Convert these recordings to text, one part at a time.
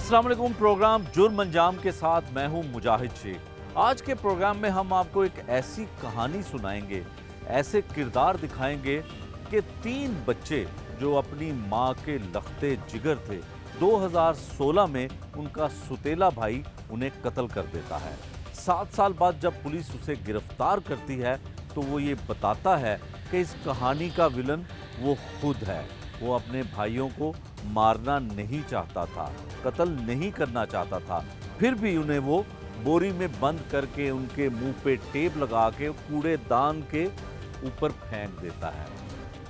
अस्सलाम वालेकुम। प्रोग्राम जुर्म अंजाम के साथ मैं हूं मुजाहिद शेख। आज के प्रोग्राम में हम आपको एक ऐसी कहानी सुनाएंगे, ऐसे किरदार दिखाएंगे कि 3 बच्चे जो अपनी मां के लखते जिगर थे, 2016 में उनका सुतेला भाई उन्हें कत्ल कर देता है। 7 साल बाद जब पुलिस उसे गिरफ्तार करती है तो वो ये बताता है कि इस कहानी का विलन वो खुद है। वो अपने भाइयों को मारना नहीं चाहता था, कत्ल नहीं करना चाहता था, फिर भी उन्हें वो बोरी में बंद करके उनके मुंह पे टेप लगा के कूड़ेदान के ऊपर फेंक देता है।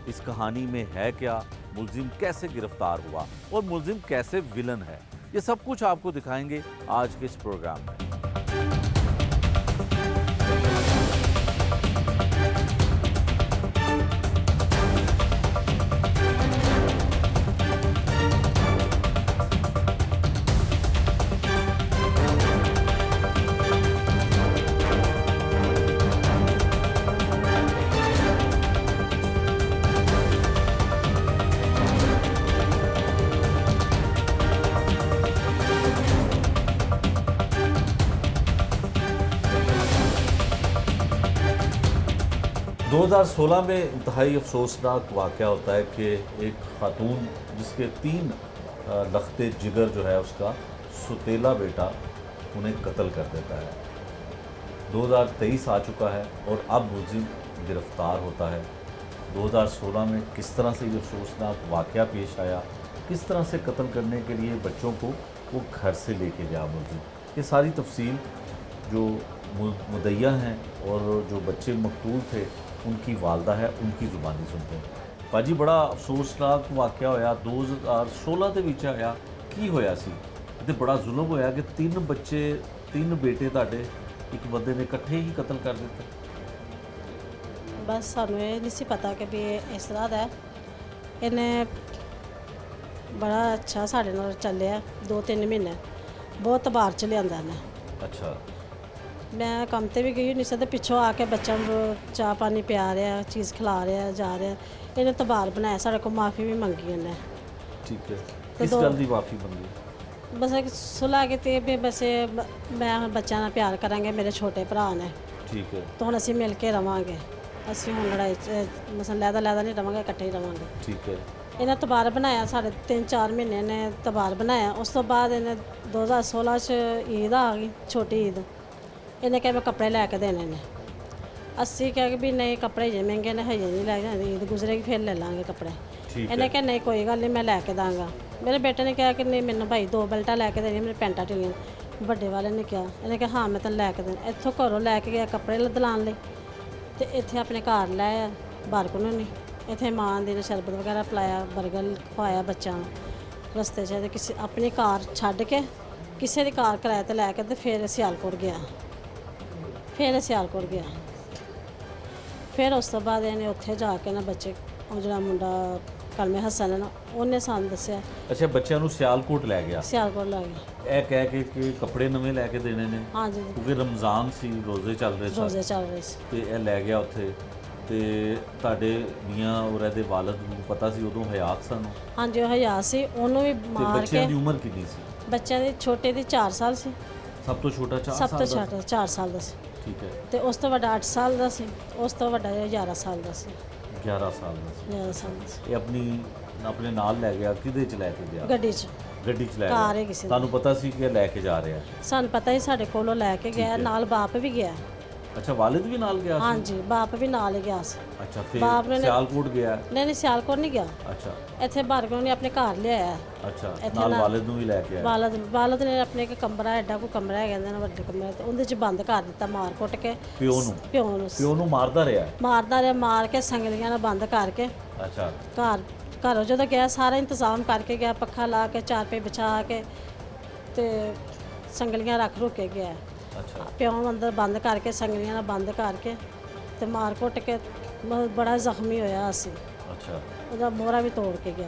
इस कहानी में है क्या, मुलजिम कैसे गिरफ्तार हुआ और मुलजिम कैसे विलन है, ये सब कुछ आपको दिखाएंगे आज के इस प्रोग्राम में। 2016 में इंतहाई अफसोसनाक वाक़या होता है कि एक खातून जिसके 3 लखते जिगर जो है उसका सुतेला बेटा उन्हें कत्ल कर देता है। 2023 आ चुका है और अब मुलजिम गिरफ़्तार होता है। 2016 में किस तरह से ये अफसोसनाक वाक़या पेश आया, किस तरह से कत्ल करने के लिए बच्चों को वो घर से लेके गया मुलजिम, ये सारी तफसील जो मुद्दइया हैं और जो बच्चे मकतूल थे उनकी वालदा है, उनकी ज़ुबानी सुनते हैं। भाजी बड़ा अफसोसनाक वाक़या होया 2016 ਦੇ ਵਿੱਚ आया। की होया सी ते बड़ा जुल्म होया कि 3 बच्चे 3 बेटे ਤੁਹਾਡੇ एक बंदे ने इकट्ठे ही कत्ल कर दिते। बस सानू ये नहीं सी पता कि भी इस तरह दा इन्हें बड़ा अच्छा साढ़े नाल चलिया 2-3 महीने बहुत तबार च लियांदा ने। अच्छा, मैं काम ते भी गई नहीं सकते, पिछों आके बच्चों को चाह पानी पिया रहा, चीज़ खिला रहा, जा रहा, इन्हें तबार बनाया, साढ़े को माफ़ी भी मंगी इन्हें। ठीक है, किस गल दी माफ़ी मंगी? बस एक सुलह की भी बस मैं बच्चों नाल प्यार करांगे, मेरे छोटे भरा ने, ठीक है, तो हुण असीं मिल के रवांगे, असीं हुण लड़ाई मसलन लैदा नहीं रवांगे, इकट्ठे ही रवांगे। ठीक है, इन्हें तबार बनाया, साढ़े 3-4 महीने ने तबार बनाया। उस तो बाद इन्हें 2016 च ईद आ गई, छोटी ईद, इन्हें कहा मैं कपड़े लैके देने ने। असी कहा कि भी नहीं कपड़े जे महंगे ने, हजे नहीं लै जाते, ईद गुजरेगी फिर ले लाँगे कपड़े। इन्हें कहा नहीं कोई गल नहीं, मैं लैके दाँगा। मेरे बेटे ने कहा कि नहीं मैंने भाई 2 बेल्टा लैके देनी, मेरी पैंटा ढिलियां। बड़े वाले ने कहा, इन्हें कहा हाँ मैं तेन लैके देना। इत्थों घरों लैके गया कपड़े दिलाने लई ते इत्थे अपने घर लै आया बाहर को नहीं। इत्थे मां दी ने शरबत वगैरह पिलाया, बर्गर खवाया बच्चों नूं। रस्ते च किसी अपनी कार छड्ड के किसी दी कार किराए ते लैके ते फिर सियालकोट गया, फिर सियालकोट गया। फिर उस तो बाद इन्हें उत्थे जाके ना बच्चे ਉਹ ਜਿਹੜਾ ਮੁੰਡਾ ਕਲਮੇ ਹਸਨ ਹੈ ਨਾ ਉਹਨੇ ਸਾਨੂੰ ਦੱਸਿਆ। अच्छा, बच्चों ਨੂੰ सियालकोट लै गया, ਸਿਆਲਕੋਟ ਲੱਗ ਗਿਆ। ਇਹ ਕਹਿ ਕੇ ਕਿ ਕੱਪੜੇ ਨਵੇਂ ਲੈ ਕੇ ਦੇਣੇ ਨੇ, ਹਾਂਜੀ ਕਿਉਂਕਿ ਰਮਜ਼ਾਨ ਸੀ, ਰੋਜ਼ੇ ਚੱਲ ਰਹੇ ਰੋਜ਼ੇ ਸਨ, ਚੱਲ ਰਹੇ ਸੀ। ਤੇ ਇਹ ਲੈ ਗਿਆ ਉੱਥੇ। ਤੇ ਤੁਹਾਡੇ ਮੀਆਂ ਔਰ ਇਹਦੇ ਵਾਲਿਦ ਨੂੰ ਪਤਾ ਸੀ ਉਦੋਂ ਹਯਾਤ ਸਨ, ਹਾਂਜੀ ਉਹ ਹਯਾ ਸੀ, ਉਹਨੂੰ ਵੀ ਤੇ ਮਾਰ ਬੱਚਿਆਂ ਕੇ। ਦੀ ਉਮਰ ਕਿੰਨੀ ਸੀ? ਬੱਚਿਆਂ ਦੀ ਛੋਟੇ ਦੀ 4 ਸਾਲ ਸੀ, ਸਭ ਤੋਂ ਛੋਟਾ 4 ਸਭ ਸਾਲ ਤੋਂ ਦਾ ਛੋਟਾ 4 ਸਾਲ ਦਾ ਸੀ, ਠੀਕ ਹੈ, ਤੇ ਉਸ ਤੋਂ ਵੱਡਾ 8 ਸਾਲ ਦਾ ਸੀ, ਉਸ ਤੋਂ ਵੱਡਾ 11 ਸਾਲ ਦਾ ਸੀ। 11 ਸਾਲ ਦਾ ਸੀ। 11 ਸਾਲ ਦਾ ਸੀ। ਇਹ ਆਪਣੇ ਨਾਲ ਲੈ ਗਿਆ, ਕਿਹਦੇ ਚ ਲੈ ਕੇ ਗਿਆ? ਗੱਡੀ 'ਚ ਗੱਡੀ ਚ ਲੈ ਕਾਰ ਹੈ ਗਿਆ। ਕਿਸੇ ਦੀ। ਤੁਹਾਨੂੰ ਪਤਾ ਸੀ ਕਿ ਇਹ ਲੈ ਕੇ ਜਾ ਰਿਹਾ? ਸਾਨੂੰ ਪਤਾ ਹੀ, ਸਾਡੇ ਕੋਲੋਂ ਲੈ ਕੇ ਗਿਆ, ਨਾਲ ਬਾਪ ਵੀ ਗਿਆ। ਅੱਛਾ, ਵਾਲਿਦ ਵੀ ਨਾਲ ਗਿਆ ਸੀ? ਹਾਂਜੀ ਬਾਪ ਵੀ ਨਾਲ ਹੀ ਗਿਆ ਸੀ। ਅੱਛਾ, ਬਾਪ ਫਿਰ ਨੇ- ਸਿਆਲਕੋਟ ਗਿਆ? ਨਹੀਂ ਸਿਆਲਕੋਟ ਨਹੀਂ ਗਿਆ, ਅੱਛਾ ਇੱਥੇ ਬਾਰਗੋਂ ਨੇ ਆਪਣੇ ਘਰ ਲਿਆਇਆ। ਅੱਛਾ, ਇੱਥੇ ਨਾਲ ਨਾ- ਵਾਲਿਦ ਨੂੰ ਵੀ ਲੈ ਕੇ ਆਇਆ? ਵਾਲਦ ਨੇ ਆਪਣੇ ਇੱਕ ਕਮਰਾ, ਐਡਾ ਕੋਈ ਕਮਰਾ ਹੈਗਾ ਇਹਨਾਂ ਦਾ ਵੱਡੇ ਕਮਰਾ, ਤੇ ਉਹਦੇ 'ਚ ਬੰਦ ਕਰ ਦਿੱਤਾ ਮਾਰ ਕੁੱਟ ਕੇ। ਪਿਓ ਨੂੰ? ਪਿਓ ਨੂੰ ਮਾਰਦਾ ਰਿਹਾ? ਮਾਰਦਾ ਰਿਹਾ, ਮਾਰ ਕੇ ਸੰਗਲੀਆਂ ਨਾਲ ਬੰਦ ਕਰਕੇ। ਅੱਛਾ, ਘਰੋਂ ਜਦੋਂ ਗਿਆ ਸਾਰਾ ਇੰਤਜ਼ਾਮ ਕਰਕੇ ਗਿਆ, ਪੱਖਾ ਲਾ ਕੇ, ਚਾਰਪੇ ਵਿਛਾ ਕੇ ਤੇ ਸੰਗਲੀਆਂ ਰੱਖ ਰੁੱਕ ਕੇ ਗਿਆ। ਅੱਛਾ, ਪਿਓ ਨੂੰ ਅੰਦਰ ਬੰਦ ਕਰਕੇ, ਸੰਗਲੀਆਂ ਨਾਲ ਬੰਦ ਕਰਕੇ ਤੇ ਮਾਰ ਕੁੱਟ ਕੇ ਬੜਾ ਜ਼ਖਮੀ ਹੋਇਆ ਅਸੀਂ। ਅੱਛਾ, ਉਹਦਾ ਮੋਹਰਾ ਵੀ ਤੋੜ ਕੇ ਗਿਆ।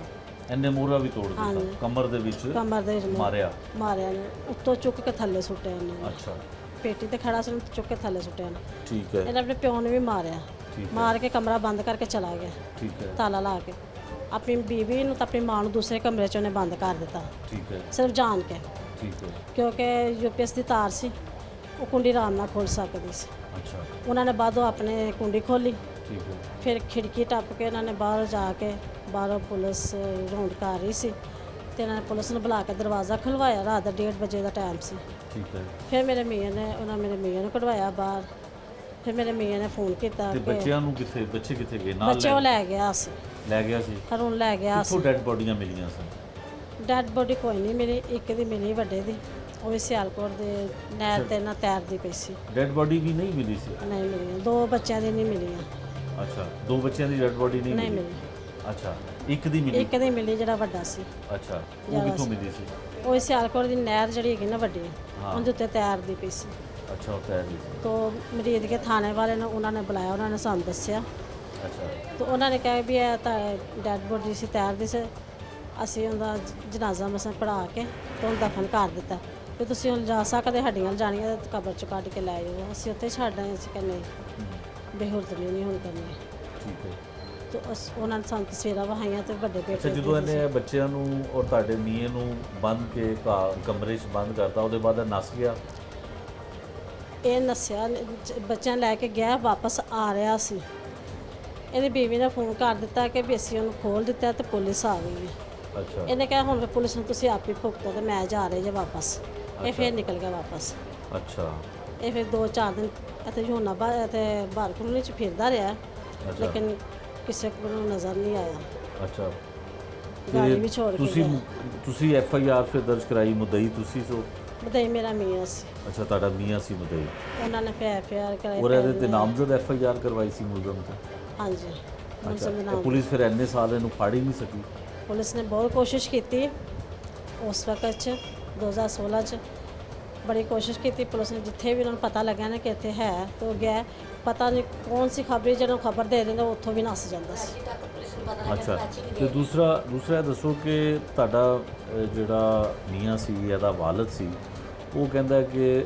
ਇਹਨੇ ਮੋਹਰਾ ਵੀ ਤੋੜ ਦਿੱਤਾ? ਹਾਂਜੀ। ਕਮਰ ਦੇ ਵਿੱਚ ਕਮਰ ਦੇ ਵਿੱਚ ਮਾਰਿਆ ਨੇ, ਉੱਤੋਂ ਚੁੱਕ ਕੇ ਥੱਲੇ ਸੁੱਟਿਆ ਇਹਨੇ। ਅੱਛਾ, ਪੇਟੀ ਤੇ ਖੜਾ ਸੀ, ਉਹਨੂੰ ਚੁੱਕ ਕੇ ਥੱਲੇ ਸੁੱਟਿਆ ਨੇ। ਠੀਕ ਹੈ, ਇਹਨੇ ਆਪਣੇ ਪਿਓ ਨੂੰ ਵੀ ਮਾਰਿਆ, ਠੀਕ ਹੈ, ਮਾਰ ਕੇ ਕਮਰਾ ਬੰਦ ਕਰਕੇ ਚਲਾ ਗਿਆ, ਠੀਕ ਹੈ, ਤਾਲਾ ਲਾ ਕੇ। ਆਪਣੀ ਬੀਵੀ ਨੂੰ ਤਾਂ ਆਪਣੀ ਮਾਂ ਨੂੰ ਦੂਸਰੇ ਕਮਰੇ 'ਚ ਉਹਨੇ ਬੰਦ ਕਰ ਦਿੱਤਾ, ਠੀਕ ਹੈ, ਸਿਰਫ ਜਾਣ ਕੇ, ਠੀਕ ਹੈ, ਕਿਉਂਕਿ ਯੂਪੀਐਸ ਦੀ ਤਾਰ ਸੀ, ਉਹ ਕੁੰਡੀ ਆਰਾਮ ਨਾਲ ਖੋਲ੍ਹ ਸਕਦੀ ਸੀ। ਅੱਛਾ, ਉਹਨਾਂ ਨੇ ਬਾਅਦੋਂ ਆਪਣੇ ਕੁੰਡੀ ਖੋਲੀ, ਠੀਕ ਹੈ, ਫਿਰ ਖਿੜਕੀ ਟੱਪ ਕੇ ਉਹਨਾਂ ਨੇ ਬਾਹਰ ਜਾ ਕੇ, ਬਾਹਰੋਂ ਪੁਲਿਸ ਰੌਂਡ ਕਰ ਰਹੀ ਸੀ ਤੇ ਇਹਨਾਂ ਨੇ ਪੁਲਿਸ ਨੂੰ ਬੁਲਾ ਕੇ ਦਰਵਾਜ਼ਾ ਖੁਲਵਾਇਆ। ਰਾਤ ਦਾ 1:30 ਵਜੇ ਦਾ ਟਾਈਮ ਸੀ। ਠੀਕ ਹੈ। ਫਿਰ ਮੇਰੇ ਮੀਆਂ ਨੂੰ ਕਢਵਾਇਆ ਬਾਹਰ। ਫਿਰ ਮੇਰੇ ਮੀਆਂ ਨੇ ਫੋਨ ਕੀਤਾ ਤੇ ਕਿ ਬੱਚਿਆਂ ਨੂੰ ਕਿੱਥੇ, ਬੱਚੇ ਕਿੱਥੇ ਗਏ? ਨਾਲ ਬੱਚੇ ਉਹ ਲੈ ਗਿਆ ਸੀ, ਲੈ ਗਿਆ ਸੀ? ਹਰੋਂ ਲੈ ਗਿਆ ਸੀ। ਕਿੱਥੋਂ ਡੈਡ ਬੋਡੀਆਂ ਮਿਲੀਆਂ ਸਨ? ਡੈਡ ਬੋਡੀ ਕੋਈ ਨਹੀਂ ਮਿਲੀ, ਇੱਕ ਦੀ ਮਿਲੀ ਵੱਡੇ ਦੀ, ਉਹ ਵੀ ਸਿਆਲਕੋਟ ਦੇ ਨਹਿਰ ਤੇ ਨਾ ਤੈਰਦੀ ਪਈ ਸੀ। ਡੈਡ ਬੋਡੀ ਵੀ ਨਹੀਂ ਮਿਲੀ ਸੀ? ਨਹੀਂ ਮਿਲੀ, 2 ਬੱਚਿਆਂ ਦੀ ਨਹੀਂ ਮਿਲੀਆਂ। ਅੱਛਾ, 2 ਬੱਚਿਆਂ ਦੀ ਡੈਡ ਬੋਡੀ ਨਹੀਂ ਨਹੀਂ ਮਿਲੀ? ਮਿਲੀ, ਅੱਛਾ, ਇੱਕ ਦੀ ਮਿਲੀ? ਇੱਕ ਦੀ ਮਿਲੀ ਜਿਹੜਾ ਵੱਡਾ ਸੀ। ਅੱਛਾ, ਉਹ ਕਿੱਥੋਂ ਮਿਲੀ ਸੀ? ਉਹ ਵੀ ਸਿਆਲਕੋਟ ਦੀ ਨਹਿਰ ਜਿਹੜੀ ਹੈਗੀ ਨਾ ਵੱਡੀ, ਉਹਦੇ ਉੱਤੇ ਤੈਰਦੀ ਪਈ ਸੀ। ਅੱਛਾ, ਉਹ ਤੈਰ ਰਹੀ ਸੀ। ਤੋ ਮਰੀਦ ਕੇ ਥਾਣੇ ਵਾਲੇ ਨੇ ਉਹਨਾਂ ਨੇ ਬੁਲਾਇਆ, ਉਹਨਾਂ ਨੇ ਸਾਨੂੰ ਦੱਸਿਆ। ਅੱਛਾ, ਤੋ ਉਹਨਾਂ ਨੇ ਕਿਹਾ ਵੀ ਇਹ ਤਾਂ ਡੈਡ ਬੋਡੀ ਸੀ, ਤੈਰਦੀ ਸੀ। ਅਸੀਂ ਉਹਦਾ ਜਨਾਜ਼ਾ ਮਸਾਂ ਪੜਾ ਕੇ ਤੇ ਉਹਨੂੰ ਦਫਨ ਕਰ ਦਿੱਤਾ। ਵੀ ਤੁਸੀਂ ਹੁਣ ਜਾ ਸਕਦੇ, ਹੱਡੀਆਂ ਲਿਜਾਣੀਆਂ ਤੇ ਕਬਰ 'ਚ ਕੱਢ ਕੇ ਲੈ ਜਾਓ। ਅਸੀਂ ਉੱਥੇ ਛੱਡ ਆਏ। ਅਸੀਂ ਕਹਿੰਦੇ ਬੇਹੁਰਦਲੀ ਨਹੀਂ ਹੁਣ ਕਰਨੀ। ਠੀਕ ਹੈ। ਤੋ ਉਹਨਾਂ ਨੇ ਸਾਨੂੰ ਤਸਵੀਰਾਂ ਵਿਖਾਈਆਂ ਤੇ ਵੱਡੇ ਅੱਛਾ, ਬੇਟੇ ਜਦੋਂ ਇਹਨੇ ਬੱਚਿਆਂ ਨੂੰ ਔਰ ਤੁਹਾਡੇ ਮੀਏ ਨੂੰ ਬੰਦ ਕੇ ਕਮਰੇ 'ਚ ਬੰਦ ਕਰਤਾ, ਉਹਦੇ ਬਾਅਦ ਇਹ ਨੱਸ ਗਿਆ? ਇਹ ਨੱਸਿਆ, ਬੱਚਿਆਂ ਲੈ ਕੇ ਗਿਆ, ਵਾਪਸ ਆ ਰਿਹਾ ਸੀ। ਇਹਦੀ ਬੀਵੀ ਨੇ ਫੋਨ ਕਰ ਦਿੱਤਾ ਕਿ ਵੀ ਅਸੀਂ ਉਹਨੂੰ ਖੋਲ੍ਹ ਦਿੱਤਾ ਤੇ ਪੁਲਿਸ ਆ ਗਈ ਹੈ। ਅੱਛਾ, ਇਹਨੇ ਕਿਹਾ ਹੁਣ ਪੁਲਿਸ ਨੂੰ ਤੁਸੀਂ ਆਪ ਹੀ ਭੁਗਤੋ ਤੇ ਮੈਂ ਜਾ ਰਿਹਾ ਜੇ ਵਾਪਸ। ਇਹ ਫਿਰ ਨਿਕਲ ਗਿਆ ਵਾਪਸ। ਅੱਛਾ, ਇਹ ਫਿਰ 2-4 ਦਿਨ ਇੱਥੇ ਤੇ ਬਾਹਰ ਕਲੋਨੀ 'ਚ ਫਿਰਦਾ ਰਿਹਾ, ਲੇਕਿਨ ਕਿਸੇ ਕੋਲ ਨਜ਼ਰ ਨਹੀਂ ਆਇਆ। ਅੱਛਾ। ਗਾੜੀ ਵੀ ਛੋੜ ਕੇ ਗਿਆ। ਤੁਸੀਂ FIR ਫਿਰ ਦਰਜ ਕਰਾਈ? ਮੁਦਈ ਤੁਸੀਂ ਸੋ? ਬਤਾਈ ਮੇਰਾ ਮੀਆਂ ਸੀ, ਅੱਛਾ, ਤੁਹਾਡਾ ਮੀਆਂ ਸੀ ਮੁਦਈ। ਉਹਨਾਂ ਨੇ ਫਿਰ FIR ਕਰਾਈ। ਔਰ ਇਹਦੇ ਤੇ ਨਾਮਜ਼ਦ FIR ਕਰਵਾਈ ਸੀ ਮੁਲਜ਼ਮ ਤੇ? ਹਾਂਜੀ, ਅੱਛਾ, ਮੁਲਜ਼ਮ ਦੇ ਤੇ ਨਾਮ। ਪੁਲਿਸ ਫਿਰ ਇੰਨੇ ਸਾਲ ਇਹਨੂੰ ਫੜ ਹੀ ਨਹੀਂ ਸਕੀ? ਪੁਲਿਸ ਨੇ ਬਹੁਤ ਕੋਸ਼ਿਸ਼ ਕੀਤੀ ਉਸ ਵਕਤ 'ਚ, 2016 'ਚ ਬੜੀ ਕੋਸ਼ਿਸ਼ ਕੀਤੀ ਪੁਲਿਸ ਨੇ। ਜਿੱਥੇ ਵੀ ਉਹਨਾਂ ਨੂੰ ਪਤਾ ਲੱਗਿਆ ਨਾ ਕਿ ਇੱਥੇ ਹੈ ਤਾਂ ਉਹ ਗਿਆ। ਪਤਾ ਨਹੀਂ ਕੌਣ ਸੀ ਖਬਰੀ, ਜਦੋਂ ਖਬਰ ਦੇ ਦਿੰਦੇ ਉੱਥੋਂ ਵੀ ਨੱਸ ਜਾਂਦਾ ਸੀ। ਅੱਛਾ, ਤੇ ਦੂਸਰਾ ਇਹ ਦੱਸੋ ਕਿ ਤੁਹਾਡਾ ਜਿਹੜਾ ਮੀਆਂ ਸੀ, ਇਹਦਾ ਵਾਲਦ ਸੀ, ਉਹ ਕਹਿੰਦਾ ਕਿ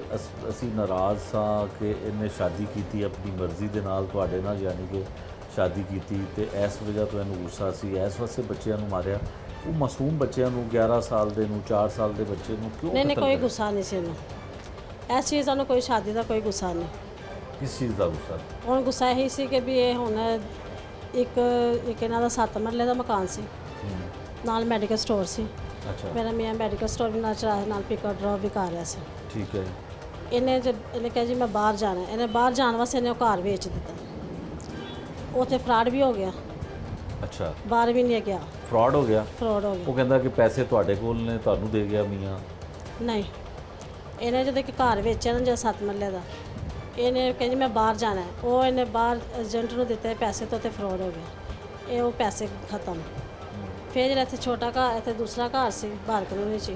ਅਸੀਂ ਨਾਰਾਜ਼ ਸਾਂ ਕਿ ਇਹਨੇ ਸ਼ਾਦੀ ਕੀਤੀ ਆਪਣੀ ਮਰਜ਼ੀ ਦੇ ਨਾਲ ਤੁਹਾਡੇ ਨਾਲ, ਯਾਨੀ ਕਿ ਸ਼ਾਦੀ ਕੀਤੀ ਤੇ ਇਸ ਵਜ੍ਹਾ ਤੋਂ ਇਹਨੂੰ ਗੁੱਸਾ ਸੀ, ਇਸ ਵਾਸਤੇ ਬੱਚਿਆਂ ਨੂੰ ਮਾਰਿਆ। ਉਹ ਮਾਸੂਮ ਬੱਚਿਆਂ ਨੂੰ, 11 ਸਾਲ ਦੇ ਨੂੰ, 4 ਸਾਲ ਦੇ ਬੱਚੇ ਨੂੰ ਕਿਉਂ ਨਹੀਂ ਕਤਲ ਕੋਈ ਕਰਿਆ? ਗੁੱਸਾ ਨਹੀਂ ਸੀ ਇਹਨੂੰ, ਇਸ ਚੀਜ਼ ਦਾ ਕੋਈ ਸ਼ਾਦੀ ਦਾ ਕੋਈ ਗੁੱਸਾ ਨਹੀਂ। ਕਿਸ ਚੀਜ਼ ਦਾ ਗੁੱਸਾ? ਹੁਣ ਗੁੱਸਾ ਇਹੀ ਸੀ ਕਿ ਵੀ ਇਹ ਹੁਣ ਇੱਕ ਇਹਨਾਂ ਦਾ 7 ਮਰਲੇ ਦਾ ਮਕਾਨ ਸੀ, ਨਾਲ ਮੈਡੀਕਲ ਸਟੋਰ ਸੀ। ਅੱਛਾ, ਮੇਰਾ ਮੀਆਂ ਮੈਡੀਕਲ ਸਟੋਰ ਵੀ ਨਾਲ ਚਲਾ, ਨਾਲ ਪਿਕਅਪ ਡ੍ਰੌਪ ਵੀ ਕਰ ਰਿਹਾ ਸੀ। ਠੀਕ ਹੈ। ਇਹਨੇ ਕਿਹਾ ਜੀ ਮੈਂ ਬਾਹਰ ਜਾਣਾ। ਇਹਨੇ ਬਾਹਰ ਜਾਣ ਵਾਸਤੇ ਇਹਨੇ ਉਹ ਘਰ ਵੇਚ ਦਿੱਤਾ। ਉੱਥੇ ਫਰਾਡ ਵੀ ਹੋ ਗਿਆ, ਅੱਛਾ, ਬਾਹਰ ਵੀ ਨਹੀਂ ਗਿਆ, ਫਰਾਡ ਹੋ ਗਿਆ? ਫਰਾਡ ਹੋ ਗਿਆ। ਉਹ ਕਹਿੰਦਾ ਕਿ ਪੈਸੇ ਤੁਹਾਡੇ ਕੋਲ ਨੇ, ਤੁਹਾਨੂੰ ਦੇ ਗਿਆ ਮੀਆਂ? ਨਹੀਂ, ਇਹਨੇ ਜਦੋਂ ਇੱਕ ਘਰ ਵੇਚਿਆ ਨਾ ਜਿਹੜਾ 7 ਮਰਲੇ ਦਾ, ਇਹਨੇ ਕਹਿੰਦੀ ਮੈਂ ਬਾਹਰ ਜਾਣਾ ਹੈ। ਉਹ ਇਹਨੇ ਬਾਹਰ ਏਜੰਟ ਨੂੰ ਦਿੱਤੇ ਪੈਸੇ ਤੋਂ ਤੇ ਫਰਾਡ ਹੋ ਗਿਆ। ਇਹ ਉਹ ਪੈਸੇ ਖਤਮ। ਫਿਰ ਜਿਹੜਾ ਇੱਥੇ ਛੋਟਾ ਘਰ, ਇੱਥੇ ਦੂਸਰਾ ਘਰ ਸੀ ਬਾਹਰ ਕਲੋਨੀ 'ਚ,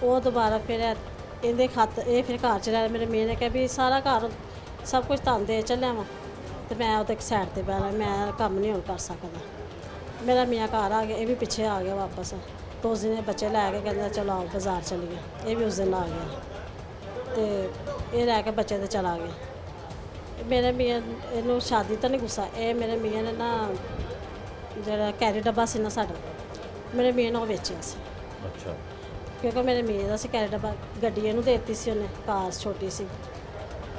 ਉਹ ਦੁਬਾਰਾ ਫਿਰ ਇਹਦੇ ਇਹ ਫਿਰ ਘਰ 'ਚ ਰਿਹਾ। ਮੇਰੇ ਮੀਆਂ ਨੇ ਕਿਹਾ ਵੀ ਸਾਰਾ ਘਰ ਸਭ ਕੁਝ ਤੁਹਾਨੂੰ ਦੇ ਚੱਲਿਆ ਵਾ ਤੇ ਮੈਂ ਉਹਦੇ ਇੱਕ ਸਾਈਡ ਤੇ ਬਹਿ ਲਾ, ਮੈਂ ਕੰਮ ਨਹੀਂ ਹੁਣ ਕਰ ਸਕਦਾ। ਮੇਰਾ ਮੀਆਂ ਘਰ ਆ ਗਿਆ, ਇਹ ਵੀ ਪਿੱਛੇ ਆ ਗਿਆ ਵਾਪਸ। 2 ਦਿਨ ਬੱਚੇ ਲੈ ਕੇ ਕਹਿੰਦਾ ਚਲੋ ਆਓ ਬਾਜ਼ਾਰ ਚਲੀਏ। ਇਹ ਵੀ ਉਸ ਦਿਨ ਆ ਗਿਆ ਤੇ ਇਹ ਲੈ ਕੇ ਬੱਚੇ ਤੇ ਚਲਾ ਗਿਆ। ਮੇਰੇ ਮੀਆਂ ਇਹਨੂੰ ਸ਼ਾਦੀ ਤਾਂ ਨਹੀਂ ਗੁੱਸਾ, ਇਹ ਮੇਰੇ ਮੀਆਂ ਨੇ ਨਾ ਜਿਹੜਾ ਕੈਰੀ ਡੱਬਾ ਸੀ ਨਾ ਸਾਡਾ, ਮੇਰੇ ਮੀਆਂ ਨੇ ਉਹ ਵੇਚਿਆ ਸੀ। ਅੱਛਾ, ਕਿਉਂਕਿ ਮੇਰੇ ਮੀਆਂ ਦਾ ਸੀ ਕੈਰੀ ਡੱਬਾ। ਗੱਡੀ ਇਹਨੂੰ ਦੇ ਦਿੱਤੀ ਸੀ ਉਹਨੇ, ਕਾਰ ਛੋਟੀ ਸੀ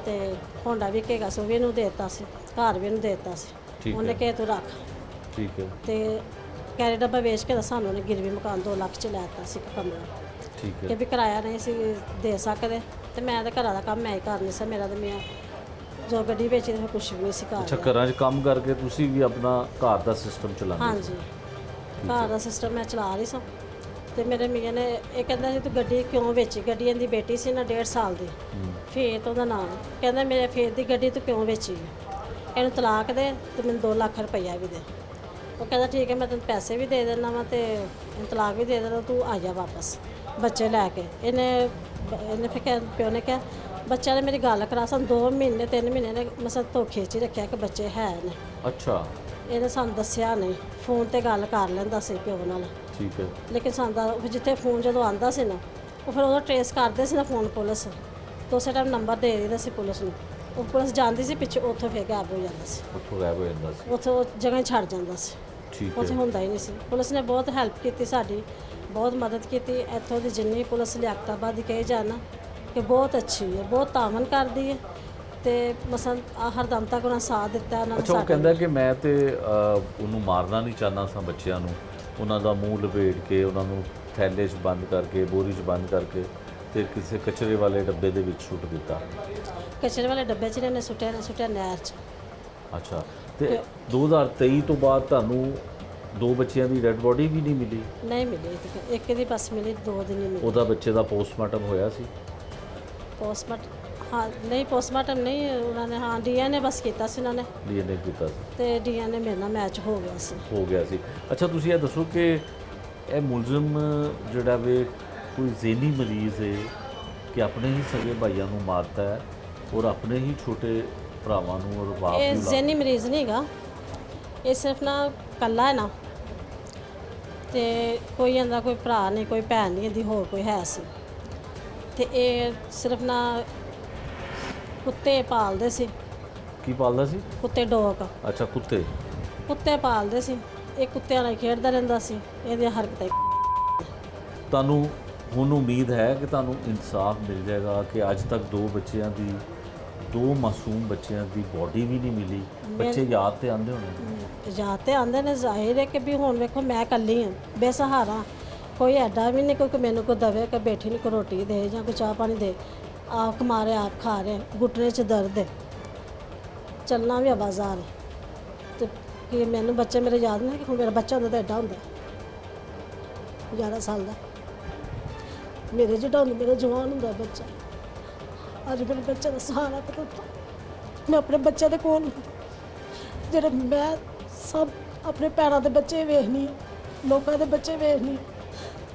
ਤੇ ਹੋਂਡਾ ਵੀ ਕੇਗਾ ਸੋ ਵੀ ਇਹਨੂੰ ਦੇ ਦਿੱਤਾ ਸੀ, ਘਰ ਵੀ ਇਹਨੂੰ ਦੇ ਦਿੱਤਾ ਸੀ। ਉਹਨੇ ਕਿਹਾ ਤੂੰ ਰੱਖ। ਠੀਕ ਹੈ। ਤੇ ਕੈਰੀ ਡੱਬਾ ਵੇਚ ਕੇ ਤਾਂ ਸਾਨੂੰ ਉਹਨੇ ਗਿਰਵੀ ਮਕਾਨ 2 ਲੱਖ 'ਚ ਲੈ ਦਿੱਤਾ ਸੀ ਇੱਕ ਕਮਰਾ, ਠੀਕ ਕਿ ਹੈ। ਵੀ ਕਿਰਾਇਆ ਨਹੀਂ ਸੀ ਦੇ ਸਕਦੇ। ਤੇ ਮੈਂ ਤਾਂ ਘਰਾਂ ਦਾ ਕੰਮ ਮੈਂ ਹੀ ਕਰਨੀ ਸੀ। ਮੇਰਾ ਤਾਂ ਮੀਆਂ ਜੋ ਗੱਡੀ ਵੇਚੀ ਤੇ ਫਿਰ ਕੁਛ ਵੀ ਨਹੀਂ ਸੀ ਅੱਛਾ, ਘਰ। ਘਰਾਂ 'ਚ ਕੰਮ ਕਰਕੇ ਤੁਸੀਂ ਵੀ ਆਪਣਾ ਘਰ ਦਾ ਸਿਸਟਮ ਚਲਾਉਂਦੇ? ਹਾਂਜੀ, ਘਰ ਦਾ ਸਿਸਟਮ ਮੈਂ ਚਲਾ ਰਹੀ ਸਾਂ। ਤੇ ਮੇਰੇ ਮੀਆਂ ਨੇ ਇਹ ਕਹਿੰਦਾ ਸੀ ਤੂੰ ਗੱਡੀ ਕਿਉਂ ਵੇਚੀ? ਗੱਡੀ ਇਹਦੀ ਬੇਟੀ ਸੀ ਨਾ 1.5 ਸਾਲ ਦੀ, ਫੇਤ ਉਹਦਾ ਨਾਮ। ਕਹਿੰਦਾ ਮੇਰੇ ਫੇਤ ਦੀ ਗੱਡੀ ਤੂੰ ਕਿਉਂ ਵੇਚੀ? ਇਹਨੂੰ ਤਲਾਕ ਦੇ ਤੇ ਮੈਨੂੰ 2 ਲੱਖ ਰੁਪਈਆ ਵੀ ਦੇ। ਉਹ ਕਹਿੰਦਾ ਠੀਕ ਹੈ ਮੈਂ ਤੈਨੂੰ ਪੈਸੇ ਵੀ ਦੇ ਦੇਣਾ ਵਾ ਤੇ ਇਹਨੂੰ ਤਲਾਕ ਵੀ ਦੇ ਦੇਣਾ, ਤੂੰ ਆ ਜਾ ਵਾਪਸ ਬੱਚੇ ਲੈ ਕੇ। ਇਹਨੇ ਫਿਰ ਪਿਓ ਨੇ ਕਿਹਾ ਬੱਚਿਆਂ ਨੇ ਮੇਰੀ ਗੱਲ ਕਰਾ। ਸਾਨੂੰ 2 ਮਹੀਨੇ 3 ਮਹੀਨੇ ਨੇ ਮਸਾਂ ਧੋਖੇ 'ਚ ਰੱਖਿਆ ਕਿ ਬੱਚੇ ਹੈ ਨੇ। ਅੱਛਾ, ਇਹਨੇ ਸਾਨੂੰ ਦੱਸਿਆ ਨਹੀਂ। ਫੋਨ ਤੇ ਗੱਲ ਕਰ ਲੈਂਦਾ ਸੀ ਪਿਓ ਨਾਲ, ਠੀਕ ਹੈ। ਲੇਕਿਨ ਸਾਨੂੰ ਜਿੱਥੇ ਫੋਨ ਜਦੋਂ ਆਂਦਾ ਸੀ ਨਾ, ਉਹ ਫਿਰ ਉਦੋਂ ਟਰੇਸ ਕਰਦੇ ਸੀ ਨਾ ਫੋਨ ਪੁਲਿਸ, ਤਾਂ ਉਸੇ ਟਾਈਮ ਨੰਬਰ ਦੇ ਦਿੰਦਾ ਸੀ ਪੁਲਿਸ ਨੂੰ। ਉਹ ਪੁਲਿਸ ਜਾਂਦੀ ਸੀ ਪਿੱਛੇ, ਉੱਥੋਂ ਫਿਰ ਗਾਇਬ ਹੋ ਜਾਂਦਾ ਸੀ, ਉੱਥੋਂ ਗਾਇਬ ਹੋ ਜਾਂਦਾ ਸੀ? ਉੱਥੋਂ ਜਗ੍ਹਾ ਹੀ ਛੱਡ ਜਾਂਦਾ ਸੀ। ਠੀਕ ਉੱਥੇ ਹੈ। ਹੁੰਦਾ ਹੀ ਨਹੀਂ ਸੀ। ਪੁਲਿਸ ਨੇ ਬਹੁਤ ਹੈਲਪ ਕੀਤੀ ਸਾਡੀ, ਬਹੁਤ ਮਦਦ ਕੀਤੀ। ਇੱਥੋਂ ਦੀ ਜਿੰਨੀ ਪੁਲਿਸ ਲਿਆਕਤਾਬਾਦ ਦੀ ਕਹੀ ਜਾਣਾ ਕਿ ਬਹੁਤ ਅੱਛੀ ਹੈ, ਬਹੁਤ ਤਾਮਨ ਕਰਦੀ ਹੈ ਤੇ ਮਸਾਂ ਹਰਦਮ ਤੱਕ ਉਹਨਾਂ ਸਾਥ ਦਿੱਤਾ ਉਹਨਾਂ ਨੇ ਅੱਛਾ, ਉਹ ਸਾਡਾ। ਕਹਿੰਦਾ ਕਿ ਮੈਂ ਤੇ ਉਹਨੂੰ ਮਾਰਨਾ ਨਹੀਂ ਚਾਹੁੰਦਾ ਸਾਂ, ਬੱਚਿਆਂ ਨੂੰ ਉਹਨਾਂ ਦਾ ਮੂੰਹ ਲਪੇਟ ਕੇ ਉਹਨਾਂ ਨੂੰ ਥੈਲੇ 'ਚ ਬੰਦ ਕਰਕੇ, ਬੋਰੀ 'ਚ ਬੰਦ ਕਰਕੇ ਤੇ ਕਿਸੇ ਕਚਰੇ ਵਾਲੇ ਡੱਬੇ ਦੇ ਵਿੱਚ ਸੁੱਟ ਦਿੱਤਾ। ਕਚਰੇ ਵਾਲੇ ਡੱਬੇ 'ਚ ਇਹਨਾਂ ਨੇ ਸੁੱਟਿਆ ਨਹਿਰ 'ਚ। ਅੱਛਾ, ਤੇ 2023 ਤੋਂ ਬਾਅਦ ਤੁਹਾਨੂੰ 2 ਬੱਚਿਆਂ ਦੀ ਡੈੱਡ ਬੋਡੀ ਵੀ ਨਹੀਂ ਮਿਲੀ? ਨਹੀਂ ਮਿਲੀ, ਇੱਕ ਦੀ ਬਸ ਮਿਲੀ, 2 ਦਿਨ ਨਹੀਂ ਮਿਲੀ। ਉਹਦਾ ਬੱਚੇ ਦਾ ਪੋਸਟਮਾਰਟਮ ਹੋਇਆ ਸੀ? ਪੋਸਟਮਾਰਟਮ ਹਾਂ, ਨਹੀਂ ਪੋਸਟਮਾਰਟਮ ਨਹੀਂ, ਉਹਨਾਂ ਨੇ ਹਾਂ DNA ਬਸ ਕੀਤਾ ਸੀ ਉਹਨਾਂ ਨੇ, DNA ਕੀਤਾ ਸੀ ਤੇ DNA ਮੇਰੇ ਨਾਲ ਮੈਚ ਹੋ ਗਿਆ ਸੀ। ਹੋ ਗਿਆ ਸੀ। ਅੱਛਾ, ਤੁਸੀਂ ਇਹ ਦੱਸੋ ਕਿ ਇਹ ਮੁਲਜ਼ਮ ਜਿਹੜਾ ਵੇ ਕੋਈ ਜ਼ਹਿਨੀ ਮਰੀਜ਼ ਹੈ ਕਿ ਆਪਣੇ ਹੀ ਸਗੇ ਭਾਈਆਂ ਨੂੰ ਮਾਰਦਾ ਹੈ ਔਰ ਆਪਣੇ ਹੀ ਛੋਟੇ ਭਰਾਵਾਂ ਨੂੰ ਔਰ ਬਾਪ ਇਹ ਨੂੰ ਜ਼ਹਿਨੀ ਮਰੀਜ਼ ਨਹੀਂ ਹੈਗਾ, ਇਹ ਸਿਰਫ ਨਾ ਕੱਲਾ ਹੈ ਨਾ, ਤੇ ਕੋਈ ਇਹਦਾ ਕੋਈ ਭਰਾ ਨਹੀਂ, ਕੋਈ ਭੈਣ ਨਹੀਂ ਇਹਦੀ, ਹੋਰ ਕੋਈ ਹੈ ਸੀ। ਤੇ ਇਹ ਸਿਰਫ ਨਾ ਕੁੱਤੇ ਪਾਲਦੇ ਸੀ। ਕੀ ਪਾਲਦਾ ਸੀ? ਕੁੱਤੇ, ਡੋਗ। ਅੱਛਾ, ਕੁੱਤੇ ਪਾਲਦੇ ਸੀ। ਇਹ ਕੁੱਤਿਆਂ ਨਾਲ ਖੇਡਦਾ ਰਹਿੰਦਾ ਸੀ, ਇਹਦੀਆਂ ਹਰਕਤਾਂ। ਤੁਹਾਨੂੰ ਹੁਣ ਉਮੀਦ ਹੈ ਕਿ ਤੁਹਾਨੂੰ ਇਨਸਾਫ ਮਿਲ ਜਾਏਗਾ ਕਿ ਅੱਜ ਤੱਕ 2 ਬੱਚਿਆਂ ਦੀ 2 ਮਾਸੂਮ ਬੱਚਿਆਂ ਦੀ ਬੋਡੀ ਵੀ ਨਹੀਂ ਮਿਲੀ? ਬੱਚੇ ਯਾਦ ਤੇ ਆਉਂਦੇ ਹੋਣੇ? ਯਾਦ ਤੇ ਆਉਂਦੇ ਨੇ, ਜ਼ਾਹਿਰ ਹੈ ਕਿ ਵੀ ਹੁਣ ਵੇਖੋ ਮੈਂ ਇਕੱਲੀ ਹਾਂ, ਬੇਸਹਾਰਾ, ਕੋਈ ਐਡਾ ਵੀ ਨਹੀਂ ਕੋਈ ਮੈਨੂੰ ਕੋਈ ਦਵੇ ਕਿ ਬੇਟੀ ਨੂੰ ਕੋਈ ਰੋਟੀ ਦੇ ਜਾਂ ਕੋਈ ਚਾਹ ਪਾਣੀ ਦੇ। ਆਪ ਕਮਾ ਰਹੇ, ਆਪ ਖਾ ਰਹੇ, ਘੁਟਨੇ 'ਚ ਦਰਦ ਹੈ, ਚੱਲਣਾ ਵੀ ਆਵਾਜ਼ਾਰ ਹੈ। ਤੇ ਕਿ ਮੈਨੂੰ ਬੱਚੇ ਮੇਰੇ ਯਾਦ ਨਹੀਂ ਕਿ ਹੁਣ ਮੇਰਾ ਬੱਚਾ ਹੁੰਦਾ ਤਾਂ ਐਡਾ ਹੁੰਦਾ 11 ਸਾਲ ਦਾ, ਮੇਰੇ ਜਿਹੜਾ ਹੁੰਦਾ, ਮੇਰਾ ਜਵਾਨ ਹੁੰਦਾ ਬੱਚਾ। ਅੱਜ ਮੇਰੇ ਬੱਚੇ ਦਾ ਸਹਾਰਾ ਤੇ ਮੈਂ ਆਪਣੇ ਬੱਚੇ ਦੇ ਕੋਲ ਹੁੰਦੀ, ਜਿਹੜੇ ਮੈਂ ਸਭ ਆਪਣੇ ਪੈਰਾਂ ਦੇ ਬੱਚੇ ਵੇਖਣੀ, ਲੋਕਾਂ ਦੇ ਬੱਚੇ ਵੇਖਣੀ,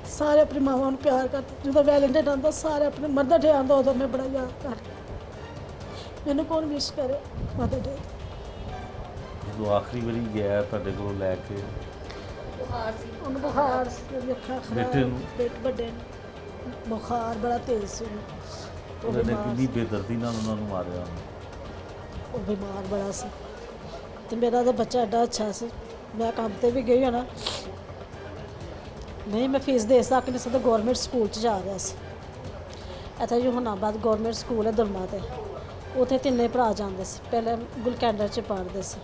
ਸਾਰੇ ਆਪਣੀ ਮਾਵਾਂ ਨੂੰ ਪਿਆਰ ਕਰਦੇ। ਜਦੋਂ ਵੈਲੈਂਟਾਈਨ ਆਉਂਦਾ ਸਾਰੇ ਆਪਣੇ ਮਦਰ ਡੇ ਆਉਂਦਾ, ਉਦੋਂ ਮੈਂ ਬੜਾ ਯਾਦ ਕਰਦੀ। ਮੈਨੂੰ ਕੌਣ ਵਿਸ਼ ਕਰੇ ਮਦਰ ਡੇ? ਜਦੋਂ ਆਖਰੀ ਵਾਰੀ ਗਿਆ ਤੁਹਾਡੇ ਕੋਲ ਲੈ ਕੇ? ਬੁਖਾਰ ਸੀ ਉਹਨੂੰ, ਬੁਖਾਰ ਸੀ, ਅੱਖਾਂ ਖਰਾਬ, ਬੇਟੇ ਨੂੰ? ਵੱਡੇ ਨੂੰ ਬੁਖਾਰ ਬੜਾ ਤੇਜ਼ ਸੀ ਉਹਨੂੰ। ਉਹਨੇ ਕਿੰਨੀ ਬੇਦਰਦੀ ਨਾਲ ਉਹਨਾਂ ਨੂੰ ਮਾਰਿਆ। ਉਹ ਬਿਮਾਰ ਬੜਾ ਸੀ ਤੇ ਮੇਰਾ ਤਾਂ ਬੱਚਾ ਐਡਾ ਅੱਛਾ ਸੀ। ਮੈਂ ਕੰਮ ਤੇ ਵੀ ਗਈ ਨਾ, ਨਹੀਂ ਮੈਂ ਫੀਸ ਦੇ ਸਕਦੀ ਸੀ, ਤਾਂ ਗੌਰਮੈਂਟ ਸਕੂਲ 'ਚ ਜਾ ਰਿਹਾ ਸੀ। ਇੱਥੇ ਜੋਹਨਾਬਾਦ ਗੌਰਮੈਂਟ ਸਕੂਲ ਹੈ ਦੁਰਮਾ ਤੇ, ਉੱਥੇ 3 ਭਰਾ ਜਾਂਦੇ ਸੀ, ਪਹਿਲੇ ਗੁਲਕੈਂਡਰ 'ਚ ਪੜ੍ਹਦੇ ਸੀ।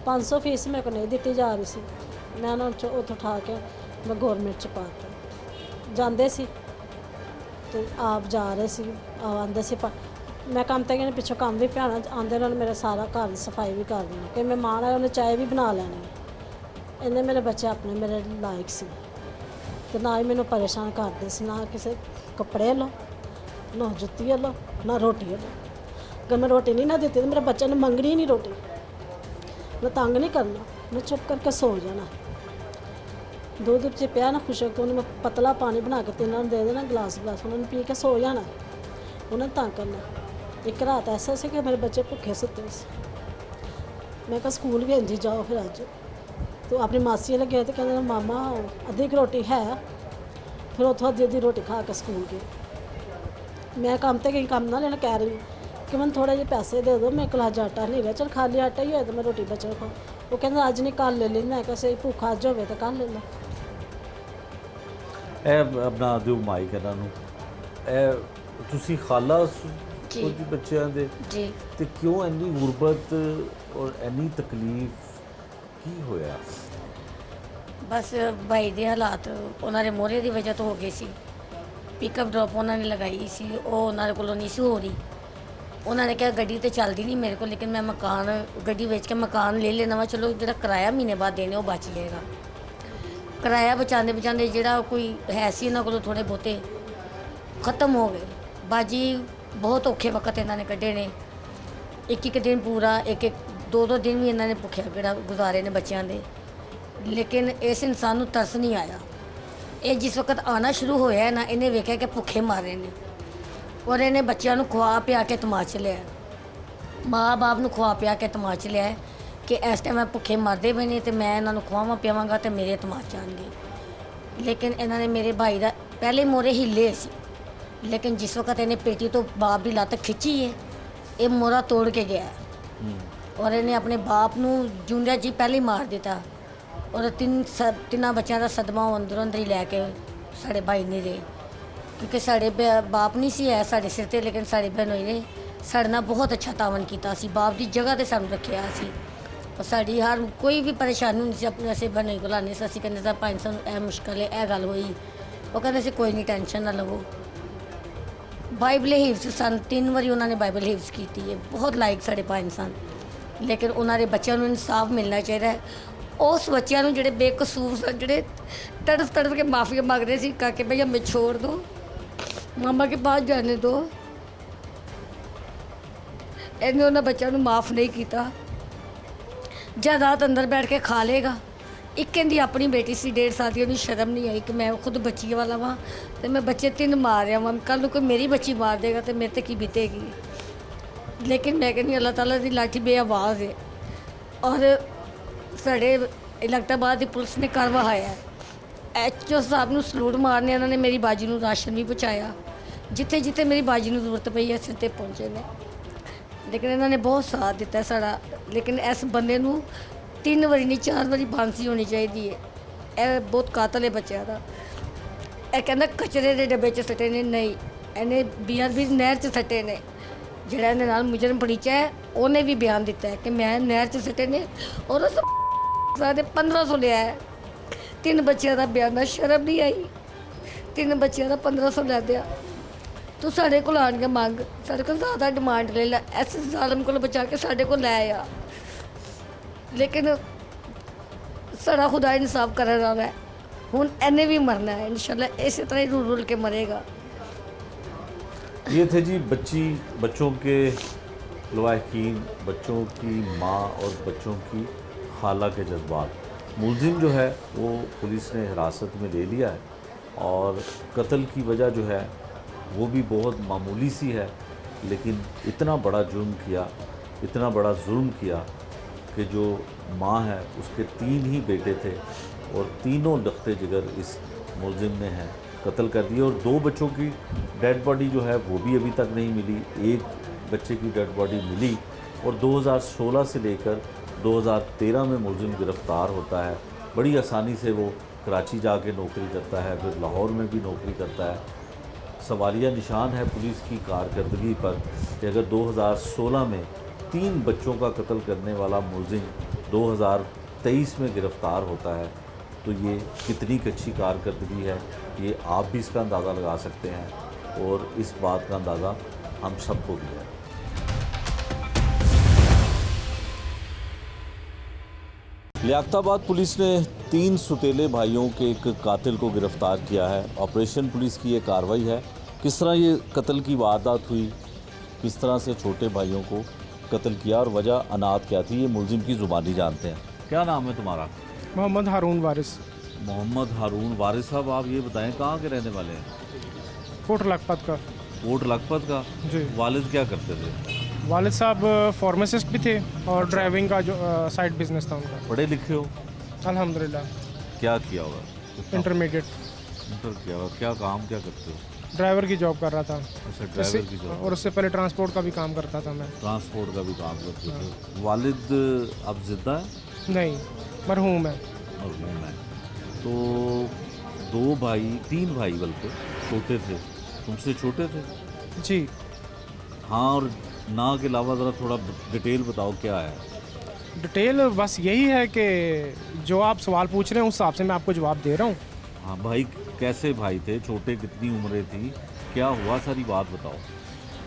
500 ਫੀਸ ਮੇਰੇ ਕੋਲ ਨਹੀਂ ਦਿੱਤੀ ਜਾ ਰਹੀ ਸੀ, ਮੈਂ ਉਹਨਾਂ 'ਚੋਂ ਉੱਥੋਂ ਉਠਾ ਕੇ ਮੈਂ ਗੌਰਮੈਂਟ 'ਚ ਪਾ ਦਿੱਤਾ। ਜਾਂਦੇ ਸੀ ਤੇ ਆਪ ਜਾ ਰਹੇ ਸੀ, ਆਉਂਦੇ ਸੀ। ਮੈਂ ਕੰਮ ਤੇ ਗਏ, ਪਿੱਛੋਂ ਕੰਮ ਵੀ ਪਿਆਣਾ, ਆਉਂਦੇ ਨਾਲ ਮੇਰਾ ਸਾਰਾ ਘਰ ਦੀ ਸਫਾਈ ਵੀ ਕਰ ਦੇਣੀ, ਕਿ ਮਹਿਮਾਨ ਆਏ ਉਹਨੇ ਚਾਹ ਵੀ ਬਣਾ ਲੈਣੀ। ਇੰਨੇ ਮੇਰੇ ਬੱਚੇ ਆਪਣੇ ਮੇਰੇ ਲਾਇਕ ਸੀ ਤੇ ਨਾ ਹੀ ਮੈਨੂੰ ਪਰੇਸ਼ਾਨ ਕਰਦੇ ਸੀ, ਨਾ ਕਿਸੇ ਕੱਪੜੇ ਵੱਲੋਂ, ਨਾ ਜੁੱਤੀ ਵੱਲੋਂ, ਨਾ ਰੋਟੀ ਵੱਲੋਂ। ਅਗਰ ਮੈਂ ਰੋਟੀ ਨਹੀਂ ਨਾ ਦਿੱਤੀ ਤਾਂ ਮੇਰੇ ਬੱਚੇ ਨੇ ਮੰਗਣੀ ਨਹੀਂ ਰੋਟੀ। ਮੈਂ ਤੰਗ ਨਹੀਂ ਕਰਨਾ, ਮੈਂ ਚੁੱਪ ਕਰਕੇ ਸੋ ਜਾਣਾ। ਦੁੱਧ 'ਚ ਪਿਆ ਨਾ ਖੁਸ਼ਕ ਤੋਂ ਉਹਨੂੰ ਮੈਂ ਪਤਲਾ ਪਾਣੀ ਬਣਾ ਕੇ ਤਿੰਨਾਂ ਨੂੰ ਦੇ ਦੇਣਾ, ਗਲਾਸ ਉਹਨਾਂ ਨੂੰ ਪੀ ਕੇ ਸੋ ਜਾਣਾ, ਉਹਨਾਂ ਨੂੰ ਤੰਗ ਕਰਨਾ। ਇੱਕ ਰਾਤ ਐਸਾ ਸੀ ਕਿ ਮੇਰੇ ਬੱਚੇ ਭੁੱਖੇ ਸੁੱਤੇ ਸੀ। ਮੈਂ ਕਿਹਾ ਸਕੂਲ ਵੀ ਇੰਝ ਜਾਓ ਫਿਰ ਅੱਜ। ਤੇ ਆਪਣੀ ਮਾਸੀ ਲੱਗੇ ਤੇ ਕਹਿੰਦੇ ਮਾਮਾ ਅੱਧੀ ਕੁ ਰੋਟੀ ਹੈ, ਫਿਰ ਉੱਥੋਂ ਅੱਧੀ ਰੋਟੀ ਖਾ ਕੇ ਸਕੂਲ ਗਏ। ਮੈਂ ਕੰਮ ਤੇ ਗਈ, ਕੰਮ ਨਾ ਲੈਣਾ, ਕਹਿ ਰਹੀ ਕਿ ਮੈਨੂੰ ਥੋੜ੍ਹੇ ਜਿਹੇ ਪੈਸੇ ਦੇ ਦਿਓ, ਮੇਰੇ ਕੋਲ ਅੱਜ ਆਟਾ ਨਹੀਂ ਹੈਗਾ, ਚਲ ਖਾਲੀ ਆਟਾ ਹੀ ਹੋਇਆ ਤਾਂ ਮੈਂ ਰੋਟੀ ਬਚਾ ਖਾ। ਉਹ ਕਹਿੰਦਾ ਅੱਜ ਨਹੀਂ ਕੱਲ੍ਹ ਲੈ ਲੈਂਦਾ। ਮੈਂ ਕਿਹਾ ਸਹੀ ਭੁੱਖ ਅੱਜ ਹੋਵੇ ਤਾਂ ਕੱਲ੍ਹ ਲੈ ਲਾ। ਇਹ ਆਪਣਾ ਦਿਓ ਮਾਈਕ ਇਹਨਾਂ ਨੂੰ। ਇਹ ਤੁਸੀਂ ਖਾਲਾ ਉਹਦੀ ਬੱਚਿਆਂ ਦੇ ਜੀ, ਤੇ ਕਿਉਂ ਇੰਨੀ ਗੁਰਬਤ ਔਰ ਇੰਨੀ ਤਕਲੀਫ ਕੀ ਹੋਇਆ? ਬਸ ਭਾਈ ਦੇ ਹਾਲਾਤ ਉਹਨਾਂ ਦੇ ਮੋਹਰੇ ਦੀ ਵਜ੍ਹਾ ਤੋਂ ਹੋ ਗਏ ਸੀ। ਪਿਕਅਪ ਡ੍ਰੌਪ ਉਹਨਾਂ ਨੇ ਲਗਾਈ ਸੀ, ਉਹ ਉਹਨਾਂ ਦੇ ਕੋਲੋਂ ਨਹੀਂ ਸੀ ਹੋ ਰਹੀ। ਉਹਨਾਂ ਨੇ ਕਿਹਾ ਗੱਡੀ ਤੇ ਚੱਲਦੀ ਨਹੀਂ ਮੇਰੇ ਕੋਲ, ਲੇਕਿਨ ਮੈਂ ਮਕਾਨ ਗੱਡੀ ਵੇਚ ਕੇ ਮਕਾਨ ਲੈ ਲੈਣਾ ਵਾ, ਚਲੋ ਜਿਹੜਾ ਕਿਰਾਇਆ ਮਹੀਨੇ ਬਾਅਦ ਦੇਣੇ ਉਹ ਬਚ ਜਾਏਗਾ। ਕਿਰਾਇਆ ਬਚਾਉਂਦੇ ਜਿਹੜਾ ਕੋਈ ਹੈ ਸੀ ਇਹਨਾਂ ਕੋਲੋਂ ਥੋੜ੍ਹੇ ਬਹੁਤੇ ਖਤਮ ਹੋ ਗਏ। ਬਾਜੀ ਬਹੁਤ ਔਖੇ ਵਕਤ ਇਹਨਾਂ ਨੇ ਕੱਢੇ ਨੇ, ਇੱਕ ਦਿਨ ਪੂਰਾ, ਇੱਕ 2 ਦਿਨ ਵੀ ਇਹਨਾਂ ਨੇ ਭੁੱਖਿਆ ਕਿਹੜਾ ਗੁਜ਼ਾਰੇ ਨੇ ਬੱਚਿਆਂ ਦੇ। ਲੇਕਿਨ ਇਸ ਇਨਸਾਨ ਨੂੰ ਤਰਸ ਨਹੀਂ ਆਇਆ। ਇਹ ਜਿਸ ਵਕਤ ਆਉਣਾ ਸ਼ੁਰੂ ਹੋਇਆ ਨਾ, ਇਹਨੇ ਵੇਖਿਆ ਕਿ ਭੁੱਖੇ ਮਰ ਰਹੇ ਨੇ, ਔਰ ਇਹਨੇ ਬੱਚਿਆਂ ਨੂੰ ਖਵਾ ਪਿਆ ਕੇ ਤਮਾਚ ਲਿਆ, ਮਾਂ ਬਾਪ ਨੂੰ ਖਵਾ ਪਿਆ ਕੇ ਤਮਾਚ ਲਿਆ ਕਿ ਇਸ ਟਾਈਮ ਮੈਂ ਭੁੱਖੇ ਮਰਦੇ ਪਏ ਨੇ ਤੇ ਮੈਂ ਇਹਨਾਂ ਨੂੰ ਖਵਾਵਾਂ ਪਿਆਵਾਂਗਾ ਤੇ ਮੇਰੇ ਤਮਾਚ ਆਉਣਗੇ। ਲੇਕਿਨ ਇਹਨਾਂ ਨੇ ਮੇਰੇ ਭਾਈ ਦਾ ਪਹਿਲੇ ਮੋਰੇ ਹਿੱਲੇ ਸੀ, ਲੇਕਿਨ ਜਿਸ ਵਕਤ ਇਹਨੇ ਪੇਟੀ ਤੋਂ ਬਾਪ ਦੀ ਲੱਤ ਖਿੱਚੀ ਹੈ, ਇਹ ਮੋਰਾ ਤੋੜ ਕੇ ਗਿਆ ਔਰ ਇਹਨੇ ਆਪਣੇ ਬਾਪ ਨੂੰ ਜੂੰਦਿਆਂ ਜੀ ਪਹਿਲੇ ਮਾਰ ਦਿੱਤਾ। और तिन्ना बच्चों का सदमा वो अंदरों अंदर ही लैके साढ़े भाई नहीं रहे, क्योंकि साढ़े बाप नहीं सी है साढ़े सिर ते, लेकिन साढ़े बहनोई ने साढ़े नाल बहुत अच्छा तावन किया सी, बाप की जगह ते सानू रखिया सी। और साड़ी हर कोई भी परेशानी नहीं सी अपने असें बहनोई को लाने से, असीं कहंदे सी भाई सानू ए मुश्किल है, ए गल हुई, वो कहंदे सी कोई नहीं टेंशन ना लवो। बाइबल हिफ्स सन 3 वारी उन्होंने बाइबल हिफ्स की है, बहुत लायक साढ़े भाई सन, लेकिन उन्होंने बच्चों को इंसाफ मिलना चाहिए। उस बच्चों को जोड़े बेकसूर सन, जोड़े तड़फ तड़फ के माफ़ी मांग रहे थे, काके भैया हमें छोड़ दो, मामा के पास जाने दो, इन्हें उन्होंने बच्चों को माफ़ नहीं किया। जायदाद अंदर बैठ के खा लेगा। एक कहती अपनी बेटी सी 1.5 साल की, उन्हें शर्म नहीं आई कि मैं खुद बच्ची वाला वहाँ तो मैं बच्चे 3 मार रहा वहाँ, कल कोई मेरी बच्ची मार देगा तो मेरे ते की बीतेगी। लेकिन मैं कहनी अल्लाह ताला की लाठी बेआवाज़ है। और साढ़े इलाहाबाद की पुलिस ने कर वहाया है, HO साहब को सलूट मारने उन्होंने मेरी बाजी को राशन भी पहुँचाया, जिथे जिथे मेरी बाजी को जरूरत पई है सिर ते पहुँचे ने, लेकिन इन्होंने बहुत साथ दिता है साड़ा। लेकिन इस बंदे को 3 वारी नहीं 4 वारी फांसी होनी चाहिए है। यह बहुत कातल है बच्चों का। यह कहना कचरे के डब्बे च सट्टे ने, नहीं इन्हें BRB नहर च सट्टे ने। जिहड़ा इहदे नाल मुजरम पड़ीचा है उन्हें भी बयान दिता है कि मैं नहर च सट्टे ने, और उस सारे 1500 लिया है। 3 बच्चों का बयान, शर्म नहीं आई, 3 बच्चों का 1500 लै दिया। तू साढ़े को आन के मंग, साढ़े को ज़्यादा डिमांड ले ला, ऐसे जालम को बचा के साढ़े को लै आ। लेकिन साड़ा खुदा इंसाफ कर रहा है, हुण इन्हें भी मरना है इंशाल्लाह, इसी तरह ही रुल रुल के मरेगा। ये थे जी बच्चों के लवाहिकीन, बच्चों की माँ और बच्चों की खाला के जज्बात। मुलजिम जो है वो पुलिस ने हिरासत में ले लिया है, और कत्ल की वजह जो है वो भी बहुत मामूली सी है, लेकिन इतना बड़ा जुर्म किया, इतना बड़ा जुल्म किया कि जो माँ है उसके 3 ही बेटे थे, और तीनों लख्ते जिगर इस मुलजिम ने है कत्ल कर दिया। और 2 बच्चों की डेड बॉडी जो है वो भी अभी तक नहीं मिली। एक बच्चे की डेड बॉडी मिली, और 2016 से लेकर 2013 में मुलजिम गिरफ़्तार होता है। बड़ी आसानी से वो कराची जाके नौकरी करता है, फिर लाहौर में भी नौकरी करता है। सवालिया निशान है पुलिस की कारकर्दगी पर कि अगर 2016 में 3 बच्चों का कत्ल करने वाला मुलजिम 2023 में गिरफ़्तार होता है, तो ये कितनी अच्छी कारकर्दगी है, ये आप भी इसका अंदाज़ा लगा सकते हैं, और इस बात का अंदाज़ा हम सबको भी है। लियाकताबाद पुलिस ने 3 सुतेले भाइयों के एक कातिल को गिरफ्तार किया है। ऑपरेशन पुलिस की ये कार्रवाई है। किस तरह ये कत्ल की वारदात हुई, किस तरह से छोटे भाइयों को कत्ल किया और वजह अनाथ क्या थी, ये मुलजिम की ज़ुबानी जानते हैं। क्या नाम है तुम्हारा? मोहम्मद हारून वारिस। मोहम्मद हारून वारिस साहब, आप ये बताएं कहाँ के रहने वाले हैं? कोट लखपत का। कोट लखपत का जी। वालिद क्या करते थे? वालिद साहब फार्मासिस्ट भी थे, और ड्राइविंग का जो साइड बिजनेस था उनका। पढ़े लिखे हो? अल्हम्दुलिल्लाह। क्या किया हुआ? इंटरमीडिएट। इंटर किया हुआ। क्या काम क्या करते हो? ड्राइवर की जॉब कर रहा था। अच्छा, ड्राइवर की जॉब। और उससे पहले ट्रांसपोर्ट का भी काम करता था मैं। ट्रांसपोर्ट का भी काम करते थे। वालिद अब जिंदा है? नहीं, मरहूम है। मरहूम है। तो 2 भाई 3 भाई बल्कि छोटे थे, तुमसे छोटे थे? जी हाँ, और ना के अलावा ज़रा थोड़ा डिटेल बताओ क्या है? डिटेल बस यही है कि जो आप सवाल पूछ रहे हैं उस हिसाब से मैं आपको जवाब दे रहा हूँ। हाँ भाई, कैसे भाई थे, छोटे, कितनी उम्रें थी, क्या हुआ, सारी बात बताओ।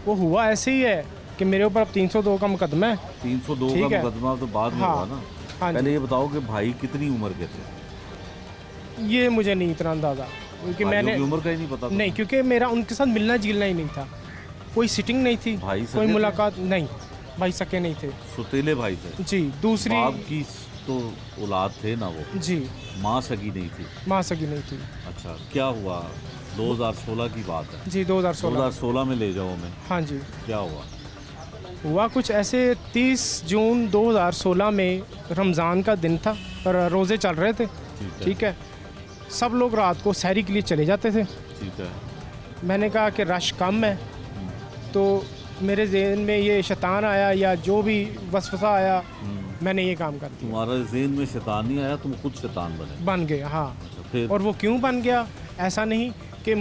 वो हुआ ऐसे ही है कि मेरे ऊपर अब 302 का मुकदमा है। 302 ठीक का है। मुकदमा तो बाद में हाँ, हुआ ना। हाँ जी। पहले ये बताओ कि भाई कितनी उम्र के थे? ये मुझे नहीं इतना अंदाज़ा, क्योंकि भाइयों मैंने की उम्र का ही नहीं पता था? नहीं, क्योंकि मेरा उनके साथ मिलना जुलना ही नहीं था, कोई सिटिंग नहीं थी, भाई सगे कोई थे? मुलाकात नहीं, भाई सके नहीं थे। सुतीले भाई थे? जी। दूसरी बाप की तो औलाद थे ना वो? जी। माँ सगी नहीं थी? माँ सगी नहीं थी। अच्छा, क्या हुआ? 2016 की बात है। जी 2016। 2016 में ले जाओ हमें। हाँ जी। क्या हुआ? हुआ कुछ ऐसे 30 जून 2016 में रमज़ान का दिन था और रोज़े चल रहे थे। ठीक है। सब लोग रात को सहरी के लिए चले जाते थे। ठीक है। मैंने कहा कि रश कम है, तो मेरे जहन में ये शैतान आया या जो भी वसवसा आया, मैंने ये काम कर दिया। तुम्हारे ज़हन में शैतान नहीं आया, तुम खुद शैतान बने? बन गए, हाँ। अच्छा, फिर? और वो क्यों बन गया, ऐसा नहीं कि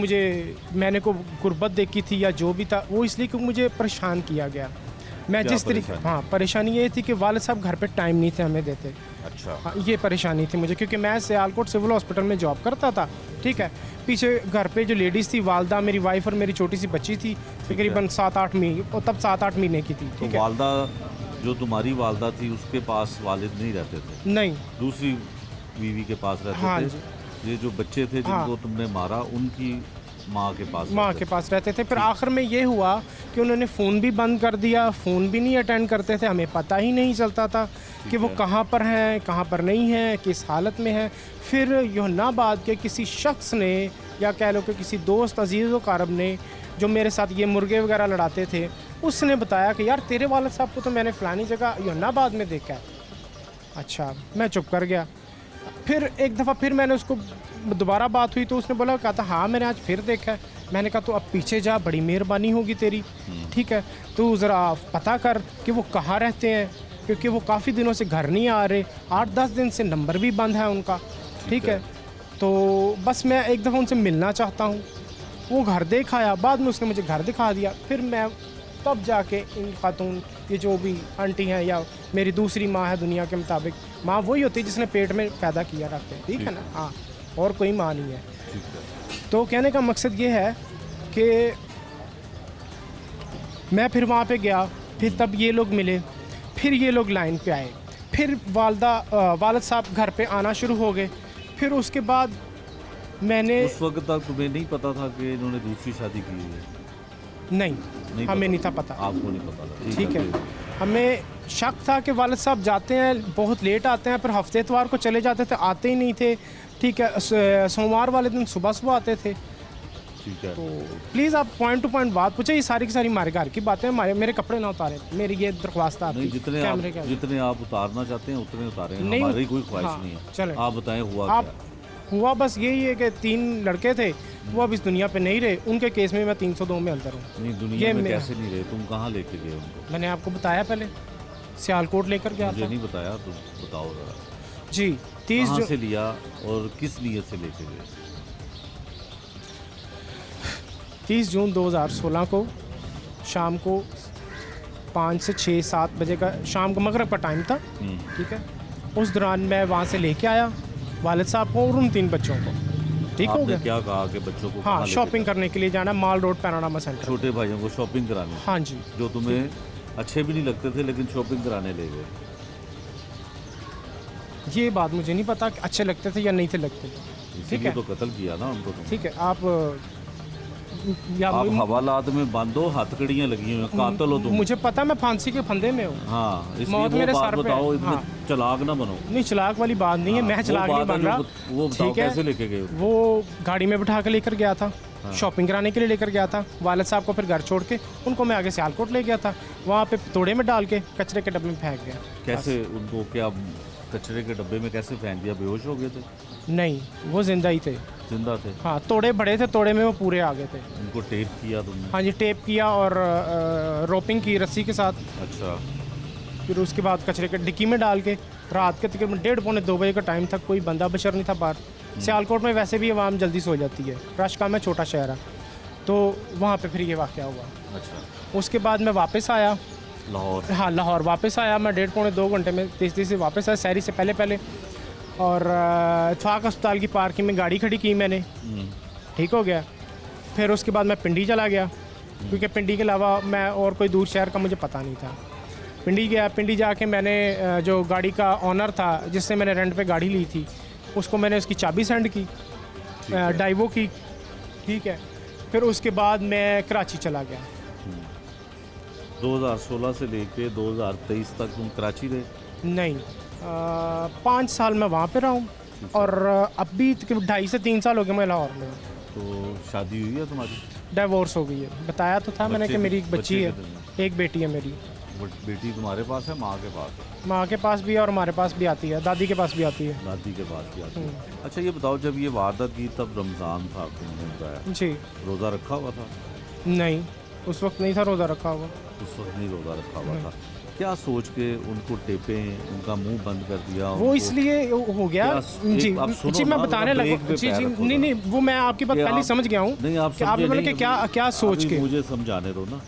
मैंने को गुर्बत देखी थी या जो भी था, वो इसलिए कि मुझे परेशान किया गया। मैं क्या जिस तरीके, परेशानी? हाँ, परेशानी ये थी कि वालिद साहब घर पे टाइम नहीं थे हमें देते। अच्छा। हाँ, ये परेशानी थी मुझे, क्योंकि मैं सियालकोट सिविल हॉस्पिटल में जॉब करता था, ठीक है। पीछे घर पे जो लेडीज़ थी, वालदा, मेरी वाइफ और मेरी छोटी सी बच्ची थी, तकरीबन 7-8 महीने, और तब 7-8 महीने की थी, तो ठीक है। वालदा, जो तुम्हारी वालदा थी, उसके पास वालिद नहीं रहते थे? नहीं, दूसरी बीवी के पास रहते हाँ थे? जी। ये जो बच्चे थे जिनको हाँ। तुमने मारा, उनकी माँ के पास माँ रहते के थे? पास रहते थे। फिर आखिर में ये हुआ कि उन्होंने फ़ोन भी बंद कर दिया, फ़ोन भी नहीं अटेंड करते थे, हमें पता ही नहीं चलता था कि वो है। कहाँ पर हैं, कहाँ पर नहीं हैं, किस हालत में हैं। फिर योहनाबाद के किसी शख्स ने, या कह लो कि किसी दोस्त अजीज़ व कारब ने, जो मेरे साथ ये मुर्गे वगैरह लड़ाते थे, उसने बताया कि यार तेरे वालिद साहब को तो मैंने फ़लानी जगह योहनाबाद में देखा है। अच्छा, मैं चुप कर गया। फिर एक दफ़ा फिर मैंने उसको दोबारा बात हुई तो उसने बोला, कहा था हाँ मैंने आज फिर देखा है। मैंने कहा तो अब पीछे जा, बड़ी मेहरबानी होगी तेरी, ठीक है, तो ज़रा पता कर कि वो कहाँ रहते हैं, क्योंकि वो काफ़ी दिनों से घर नहीं आ रहे, 8-10 दिन से नंबर भी बंद है उनका, ठीक है। तो बस मैं एक दफ़ा उनसे मिलना चाहता हूँ। वो घर देख आया, बाद में उसने मुझे घर दिखा दिया। फिर मैं तब जाके इन खातून, ये जो भी आंटी हैं या मेरी दूसरी माँ है दुनिया के मुताबिक, माँ वही होती है जिसने पेट में पैदा किया रखते हैं, ठीक है ना, हाँ, और कोई माँ नहीं है। ठीक है। तो कहने का मकसद ये है कि मैं फिर वहाँ पे गया, फिर तब ये लोग मिले, फिर ये लोग लाइन पे आए, फिर वालिद साहब घर पे आना शुरू हो गए। फिर उसके बाद मैंने, उस वक्त तक तुम्हें नहीं पता था कि इन्होंने दूसरी शादी की हुई है? नहीं हमें नहीं था पता, आपको नहीं पता था? ठीक है। फिर? हमें शक था कि वालिद साहब जाते हैं, बहुत लेट आते हैं, फिर हफ्ते इतवार को चले जाते थे, आते ही नहीं थे, ठीक है। सोमवार वाले दिन सुबह सुबह आते थे। ठीक है। तो प्लीज़ आप पॉइंट टू पॉइंट बात पूछे, ये सारी की सारी हमारे घर की बातें, मेरे कपड़े ना उतारे, मेरी ये दरख्वास्त है नहीं, आपकी। जितने आप उतारना चाहते हैं उतने उतारें, नहीं, हमारी कोई ख्वाहिश हाँ, नहीं है। चलें। आप बताएं हुआ आप क्या? हुआ बस यही है कि 3 लड़के थे, वो अब इस दुनिया पे नहीं रहे, उनके केस में मैं 302 में अंदर हूँ। नहीं, दुनिया ये में मेरा- कैसे नहीं रहे? तुम कहाँ लेके गए उनको? मैंने आपको बताया पहले, सियालकोट लेकर गया मुझे था नहीं बताया, तो बताओ जरा। जी। 30 कहाँ जून से लिया और किस नीयत से लेके गए? 30 जून 2016 को शाम को 5 से 6-7 बजे का, शाम को मगरिब का टाइम था, ठीक है। उस दौरान मैं वहाँ से लेके आया वालिद साहब को और उन 3 बच्चों को, ठीक हो आपने गया। क्या कहा कि बच्चों को हाँ, कहाँ लेके शॉपिंग करने के लिए जाना, माल रोड पैनोरामा गए? सेंटर। छोटे भाइयों को शॉपिंग कराने, हाँ जी। जो तुम्हें अच्छे भी नहीं लगते थे लेकिन शॉपिंग कराने ले गए? ये बात मुझे नहीं पता कि अच्छे लगते थे या नहीं थे लगते, ठीक इसीलिए है, तो कत्ल किया ना उनको तुमने। ठीक है। आप या आप हवालात में बंद हो, हथकड़ियाँ लगी हुई हैं, कातिल हो तुम। मुझे पता, मैं फांसी के फंदे में हूँ। हाँ, इसलिए मौत वो मेरे बात सर पे बताओ, है। इतने हाँ। चालाक ना बनो। नहीं, चलाक वाली बात नहीं है, हाँ, मैं वो चलाक नहीं बात है बन जो रहा, वो बताओ ठीक है। कैसे लेके गए? वो गाड़ी में बिठा के लेकर गया था, शॉपिंग कराने के लिए लेकर गया था। वालिद साहब को फिर घर छोड़ के उनको मैं आगे सियालकोट ले गया था, वहाँ पे तोड़े में डाल के कचरे के डब्बे में फेंक गया। कैसे उनको, क्या कचरे के डब्बे में कैसे फेंक दिया? बेहोश हो गए थे? नहीं, वो जिंदा ही थे। जिंदा थे? हाँ, तोड़े बड़े थे, तोड़े में वो पूरे आ गए थे। उनको टेप किया तुमने? हाँ जी, टेप किया और रोपिंग की रस्सी के साथ। अच्छा। फिर उसके बाद कचरे के डिक्की में डाल के, रात के तकरीबन 1:30-2 बजे का टाइम था, कोई बंदा बशर नहीं था बाहर। सियालकोट में वैसे भी आवाम जल्दी सो जाती है, रश कम है, छोटा शहर है, तो वहाँ पे फिर ये वाक़या हुआ। अच्छा। उसके बाद मैं वापस आया लाहौर? हाँ, लाहौर वापस आया मैं 1.5-2 घंटे में, तेज़ से वापस आया सहरी से पहले और इत्फाक अस्पताल की पार्किंग में गाड़ी खड़ी की मैंने, ठीक हो गया। फिर उसके बाद मैं पिंडी चला गया, क्योंकि पिंडी के अलावा मैं और कोई दूर शहर का मुझे पता नहीं था। पिंडी गया, पिंडी जाके मैंने जो गाड़ी का ऑनर था जिससे मैंने रेंट पे गाड़ी ली थी, उसको मैंने उसकी चाबी सेंड की, डाइवो की, ठीक है। फिर उसके बाद मैं कराची चला गया। 2016 से लेके 2023 तक तुम कराची रहे? नहीं, 5 साल मैं वहाँ पे रहा हूँ, और अभी तकरीबन 2.5 से 3 साल हो गए मैं लाहौर में हूँ। तो शादी हुई है तुम्हारी? डाइवोर्स हो गई है, बताया तो था मैंने कि मेरी एक बच्ची है, कितने? एक बेटी है मेरी। बेटी तुम्हारे पास है, माँ के पास है? माँ के पास भी है और हमारे पास भी आती है, दादी के पास भी आती है। दादी के पास भी आती है। अच्छा, ये बताओ, जब ये वारदात की तब रमज़ान था, तुमने बताया, जी। रोज़ा रखा हुआ था? नहीं, उस वक्त नहीं था रोज़ा रखा हुआ। उस वक्त नहीं रोज़ा रखा हुआ था। क्या सोच के उनको टेपे, उनका मुंह बंद कर दिया? वो उनको- इसलिए हो गया क्या- जी एक आप सुनो जी, मैं ना, बताने ब्रेक लगा पे जी पैर जी, रखो नहीं ना। नहीं, वो मैं आपकी बात कि पहले आप- समझ गया हूँ नहीं, आप कि आपने समझे बोला कि नहीं, क्या सोच अभी के। मुझे समझाने दो ना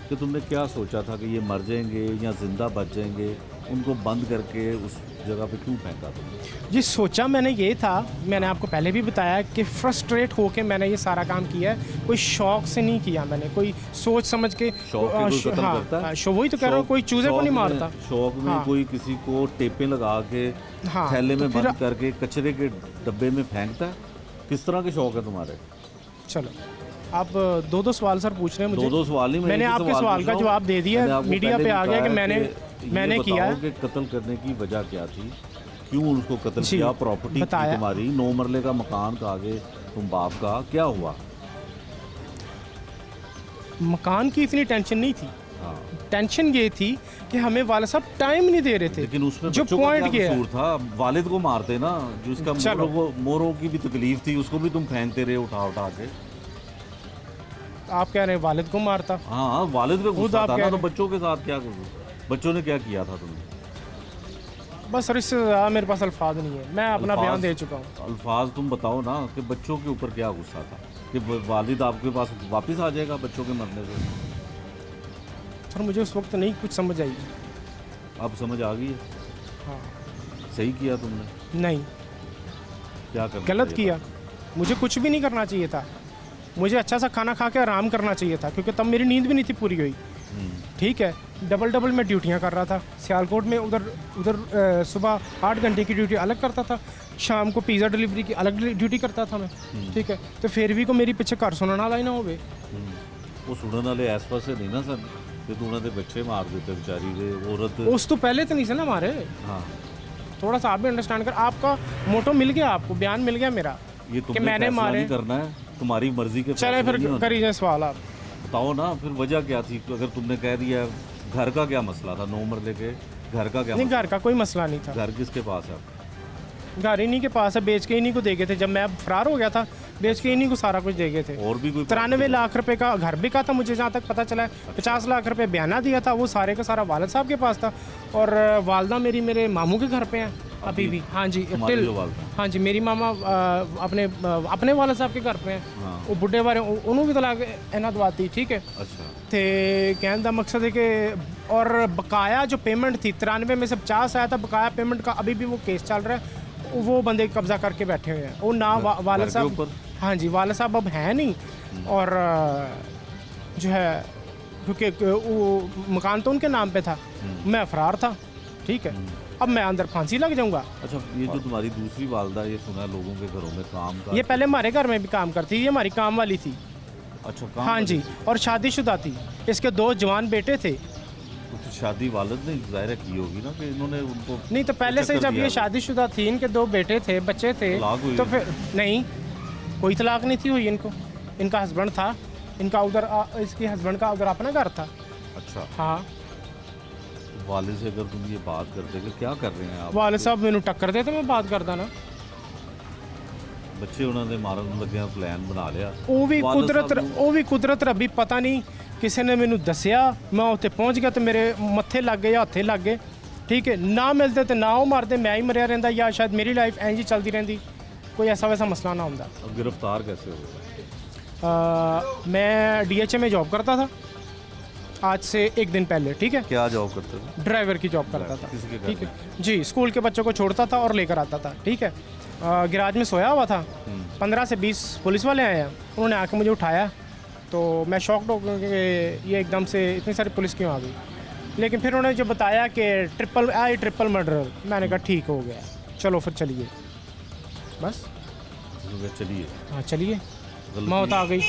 कि तुमने क्या सोचा था कि ये मर जाएंगे या जिंदा बच जाएंगे, उनको बंद करके उस जगह पे क्यों फेंका तुमने? जी सोचा मैंने ये था, मैंने आपको पहले भी बताया कि फ्रस्ट्रेट होके मैंने ये सारा काम किया है, कोई शौक से नहीं किया मैंने, कोई सोच समझ के। शौक पे कोई कत्ल करता है? वही तो कह रहा हूँ, कोई चूजे को नहीं शौक में- मारता। शौक में हाँ। कोई किसी को टेपे लगा के हाँ, थैले तो में फिर- बंद करके कचरे के डब्बे में फेंकता है? किस तरह के शौक है तुम्हारे? चलो आप दो सवाल सर पूछ रहे हैं मुझे। दो सवाल ही, मैं मैंने एक ही आपके सवाल सवाल पूछ का रहा हूँ। जवाब दे दिया, मैंने आपको मीडिया पहले पे भी आ गया कहा कि है मैंने ये किया बताओ कि कत्ल करने की वजह क्या थी, क्यों उसको कत्ल जी, किया? प्रॉपर्टी बताया। तुम्हारी 9 मरले का मकान का, आगे तुम बाप का, क्या हुआ? मकान की इतनी टेंशन नहीं थी, हाँ, टेंशन ये थी कि हमें वाला साहब टाइम नहीं दे रहे थे। लेकिन उसमें जो बच्चों का पॉइंट क्या ये है, कसूर था? वालिद को मारते ना, जिसका चलो। मोरों की भी तकलीफ थी, उसको भी तुम फेंकते रहे उठा उठा के। आप कह रहे हैं वालिद को मारता। हाँ, वालिद पे खुद गुस्सा आप था कह ना, तो रहे बच्चों के साथ क्या करूँ? बच्चों ने क्या किया था तुमने? बस सर, इससे ज़्यादा मेरे पास अल्फाज नहीं है, मैं अपना अल्फाज- बयान दे चुका हूँ। अल्फाज तुम बताओ ना कि बच्चों के ऊपर क्या गुस्सा था कि वालिद आपके पास वापस आ जाएगा बच्चों के मरने से? सर मुझे उस वक्त नहीं कुछ समझ आई। अब समझ आ गई है? हाँ, सही किया तुमने? नहीं, क्या करना गलत चाहिए किया। मुझे कुछ भी नहीं करना चाहिए था, मुझे अच्छा सा खाना खा के आराम करना चाहिए था, क्योंकि तब मेरी नींद भी नहीं थी पूरी हुई। ठीक है, डबल मैं ड्यूटियाँ कर रहा था सियालकोट में, उधर सुबह 8 घंटे की ड्यूटी अलग करता था, शाम को पिज़्ज़ा डिलीवरी की अलग ड्यूटी करता था मैं। ठीक है, तो फिर भी को मेरी पीछे घर सुनना लाई ना होवे। वो सुनने वाले इस पासे नहीं ना सन कि तू उन्होंने बच्चे मार देते बेचारी दे औरत। उस तो पहले तो नहीं से ना हमारे। हाँ, थोड़ा सा आप भी अंडरस्टैंड कर, आपका मोटो मिल गया, आपको बयान मिल गया मेरा ये कि तुमने मैंने फैसला मारे। नहीं करना है, तुम्हारी मर्जी के चले फैसले फिर नहीं होने। करिए सवाल आप। बताओ ना फिर वजह क्या थी? अगर तुमने कह दिया घर का क्या मसला था, 9 मरले के घर का क्या नहीं, मसला? घर का कोई मसला नहीं था, घर किसके पास है? घर इन्हीं के पास है, बेच के इन्हीं को दे गए थे। जब मैं फरार हो गया था, बेच के इन्हीं को सारा कुछ दे गए थे। और भी कोई 93 लाख रुपए का घर बिका था, मुझे जहाँ तक पता चला है। 50 लाख रुपए बयाना दिया था, वो सारे का सारा वालिद साहब के पास था। और वालदा मेरी मेरे मामू के घर पे हैं अभी भी। हाँ जी, तुम्हारी टिल। जो वालदा? हाँ जी, मेरी मामा अपने वालिद साहब के घर पे हैं। हाँ। वो बुढ़े बारे उन्होंने भी तलाक इन्ना दवाती। ठीक है, अच्छा, ते कहने का मकसद है कि और बकाया जो पेमेंट थी 93 में से 50 आया था, बकाया पेमेंट का अभी भी वो केस चल रहा है, वो बंदे कब्जा करके बैठे हुए हैं। वो ना वालिद घर के साहब, ऊपर? हाँ जी, वालिद साहब अब हैं नहीं। और जो है, क्योंकि वो मकान तो उनके नाम पे था, मैं फरार था। ठीक है, अब मैं अंदर फांसी लग जाऊंगा। अच्छा, ये जो तुम्हारी दूसरी वालदा, ये सुना है लोगों के घरों में काम का? ये पहले हमारे घर में भी काम करती थी, ये हमारी काम वाली थी। अच्छा, काम हाँ जी, वाली? और शादीशुदा थी, इसके 2 जवान बेटे थे। तो शादी वालिद ने ज़ाहिर की होगी ना कि इन्होंने उनको? नहीं तो पहले से चक्कर जब दिया ये होगा। शादीशुदा थी, इनके 2 बेटे थे, बच्चे थे, तलाक हुई तो है? फिर नहीं, कोई तलाक नहीं थी हुई इनको। इनका हस्बैंड था, इनका उधर इसकी हस्बैंड का उधर अपना घर था। अच्छा, हाँ, वालिद से अगर तुम ये बात करते कि क्या कर रहे हैं आप? वालिद साहब मैनू टक्कर दे तो मैं बात करदा ना। ਬੱਚੇ ਉਹਨਾਂ ਦੇ ਮਾਰਨ ਲੱਗਿਆ ਪਲਾਨ ਬਣਾ ਲਿਆ। ਉਹ ਵੀ ਵਾਲਿਦ ਕੁਦਰਤ ਸਾਹਿਬ ਨੂੰ- ਉਹ ਵੀ ਕੁਦਰਤ ਰੱਬੀ ਪਤਾ ਨਹੀਂ ਕਿਸੇ ਨੇ ਮੈਨੂੰ ਦੱਸਿਆ, ਮੈਂ ਉੱਥੇ ਪਹੁੰਚ ਗਿਆ ਤੇ ਮੇਰੇ ਮੱਥੇ ਲੱਗ ਗਏ, ਹੱਥੇ ਲੱਗ ਗਏ। ਠੀਕ ਹੈ, ਨਾ ਮਿਲਦੇ ਤੇ ਨਾ ਉਹ ਮਰਦੇ, ਮੈਂ ਹੀ ਮਰਿਆ ਰਹਿੰਦਾ, ਜਾਂ ਸ਼ਾਇਦ ਮੇਰੀ ਲਾਈਫ ਇੰਝ ਹੀ ਚੱਲਦੀ ਰਹਿੰਦੀ, ਕੋਈ ਐਸਾ ਵੈਸਾ ਮਸਲਾ ਨਾ ਹੁੰਦਾ। अब गिरफ्तार कैसे हो? मैं DHA में जॉब करता था आज से 1 दिन पहले। ठीक है, क्या जॉब करते थे? ड्राइवर की जॉब करता था। किसी के घर ठीक है जी, स्कूल के बच्चों को छोड़ता था और लेकर आता था। ठीक है, गैराज में सोया हुआ था, 15 से 20 पुलिस वाले आए हैं, उन्होंने आके मुझे उठाया, तो मैं शॉक्ड हो गया कि ये एकदम से इतनी सारी पुलिस क्यों आ गई। लेकिन फिर उन्होंने जो बताया कि ट्रिपल मर्डर, मैंने कहा ठीक हो गया, चलो फिर चलिए। बस उसने कहा, चलिए। हाँ चलिए, गलती- मौत आ गई।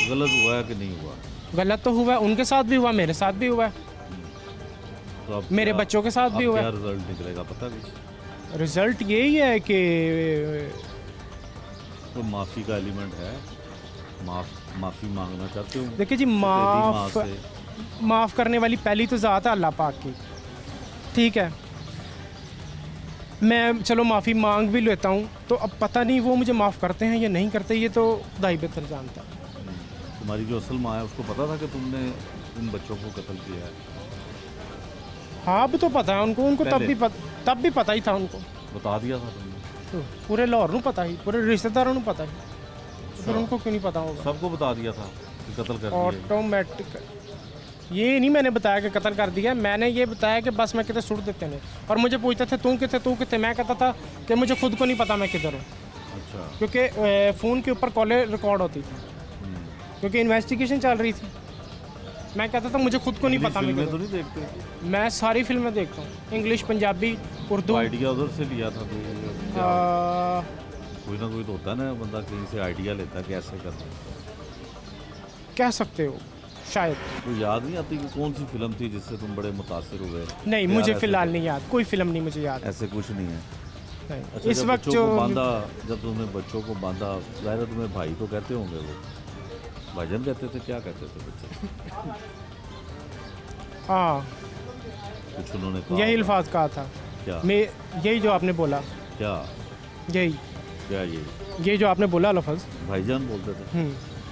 गलत हुआ है कि नहीं हुआ? गलत तो हुआ, उनके साथ भी हुआ, मेरे साथ भी हुआ, तो अब मेरे क्या- बच्चों के साथ अब भी हुआ। क्या रिजल्ट निकलेगा पता नहीं? रिजल्ट यही है कि तो माफ़ी का एलिमेंट है? माफ़ी मांगना चाहते हो? देखिए जी, तेरी माँ माफ़ से? माफ़ करने वाली पहली तो ज़ात है अल्लाह पाक की। ठीक है, मैं चलो माफ़ी मांग भी लेता हूँ, तो अब पता नहीं वो मुझे माफ़ करते हैं या नहीं करते, ये तो खुदा ही बेहतर जानता है। तुम्हारी जो असल माँ है उसको पता था कि तुमने इन बच्चों को कत्ल किया है? हाँ अब तो पता है उनको, उनको पहले? तब भी पता ही था उनको। बता दिया था तुमने? तो पूरे लाहौर ਨੂੰ पता ही, पूरे रिश्तेदारों ਨੂੰ पता ही, तो फिर उनको क्यों नहीं पता होगा? सबको बता दिया था कि कत्ल कर दिया? ऑटोमेटिक ये नहीं मैंने बताया कि कत्ल कर दिया, मैंने ये बताया कि बस मैं कितने सुट देते हैं। और मुझे पूछते थे तू कितने, मैं कहता था कि मुझे खुद को नहीं पता मैं किधर हूँ, अच्छा। क्योंकि फ़ोन के ऊपर कॉलें रिकॉर्ड होती थी, क्योंकि इन्वेस्टिगेशन चल रही थी। मैं कहता था मुझे खुद को नहीं पता मैं फिल्में किधर तो नहीं देखते? हूँ। मैं सारी फिल्में देखता हूँ, इंग्लिश, पंजाबी, उर्दू। आइडिया उधर से लिया था तो क्या? आ, कोई ना कोई तो होता है ना, बंदा कहीं से आइडिया लेता है कि ऐसे करना है। कह सकते हो शायद। तो याद नहीं आती कि कौन सी फिल्म थी जिससे तुम बड़े मुतासिर हुए? नहीं यार मुझे ऐसे फ़िलहाल कर- नहीं याद, कोई फ़िल्म नहीं मुझे याद। ऐसे कुछ नहीं है। नहीं अच्छा, इस जब वक्त बच्चों जो को बांधा, जब तुमने बच्चों को बांधा, ज़ाहिर है तुम्हें भाई तो कहते होंगे, वो भाईजान कहते थे, क्या कहते थे बच्चे? हाँ कुछ उन्होंने कहा यही होगा। अल्फाज कहा था क्या मैं, यही जो आपने बोला, क्या यही क्या ये जो आपने बोला लफ्ज़। भाईजान बोलते थे?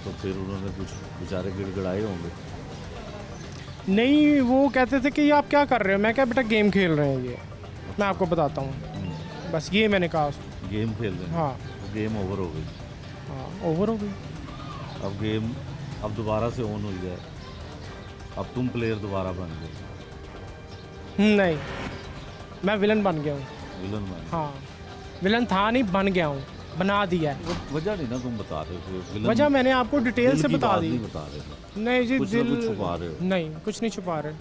तो फिर उन्होंने कुछ बेचारे गिड़गिड़ाए होंगे। नहीं वो कहते थे कि ये आप क्या कर रहे हो, मैं क्या बेटा गेम खेल रहे हैं, ये मैं आपको बताता हूँ, बस ये मैंने कहा उसको। गेम खेल रहे हैं? हाँ गेम ओवर हो गई। हाँ ओवर हो गई। अब गेम अब दोबारा से ऑन हो जाए, अब तुम प्लेयर दोबारा बन गए। नहीं मैं विलन बन गया हूँ। विलन बन गए। हाँ विलन था नहीं, बन गया हूँ, बना दिया है। वजह नहीं ना तुम बता रहे थे विलन। वजह मैंने आपको डिटेल दिल से की बता बात दी। नहीं बता रहे थे। नहीं जी कुछ ना दिल कुछ छुपा रहे हो। नहीं कुछ नहीं छुपा रहे।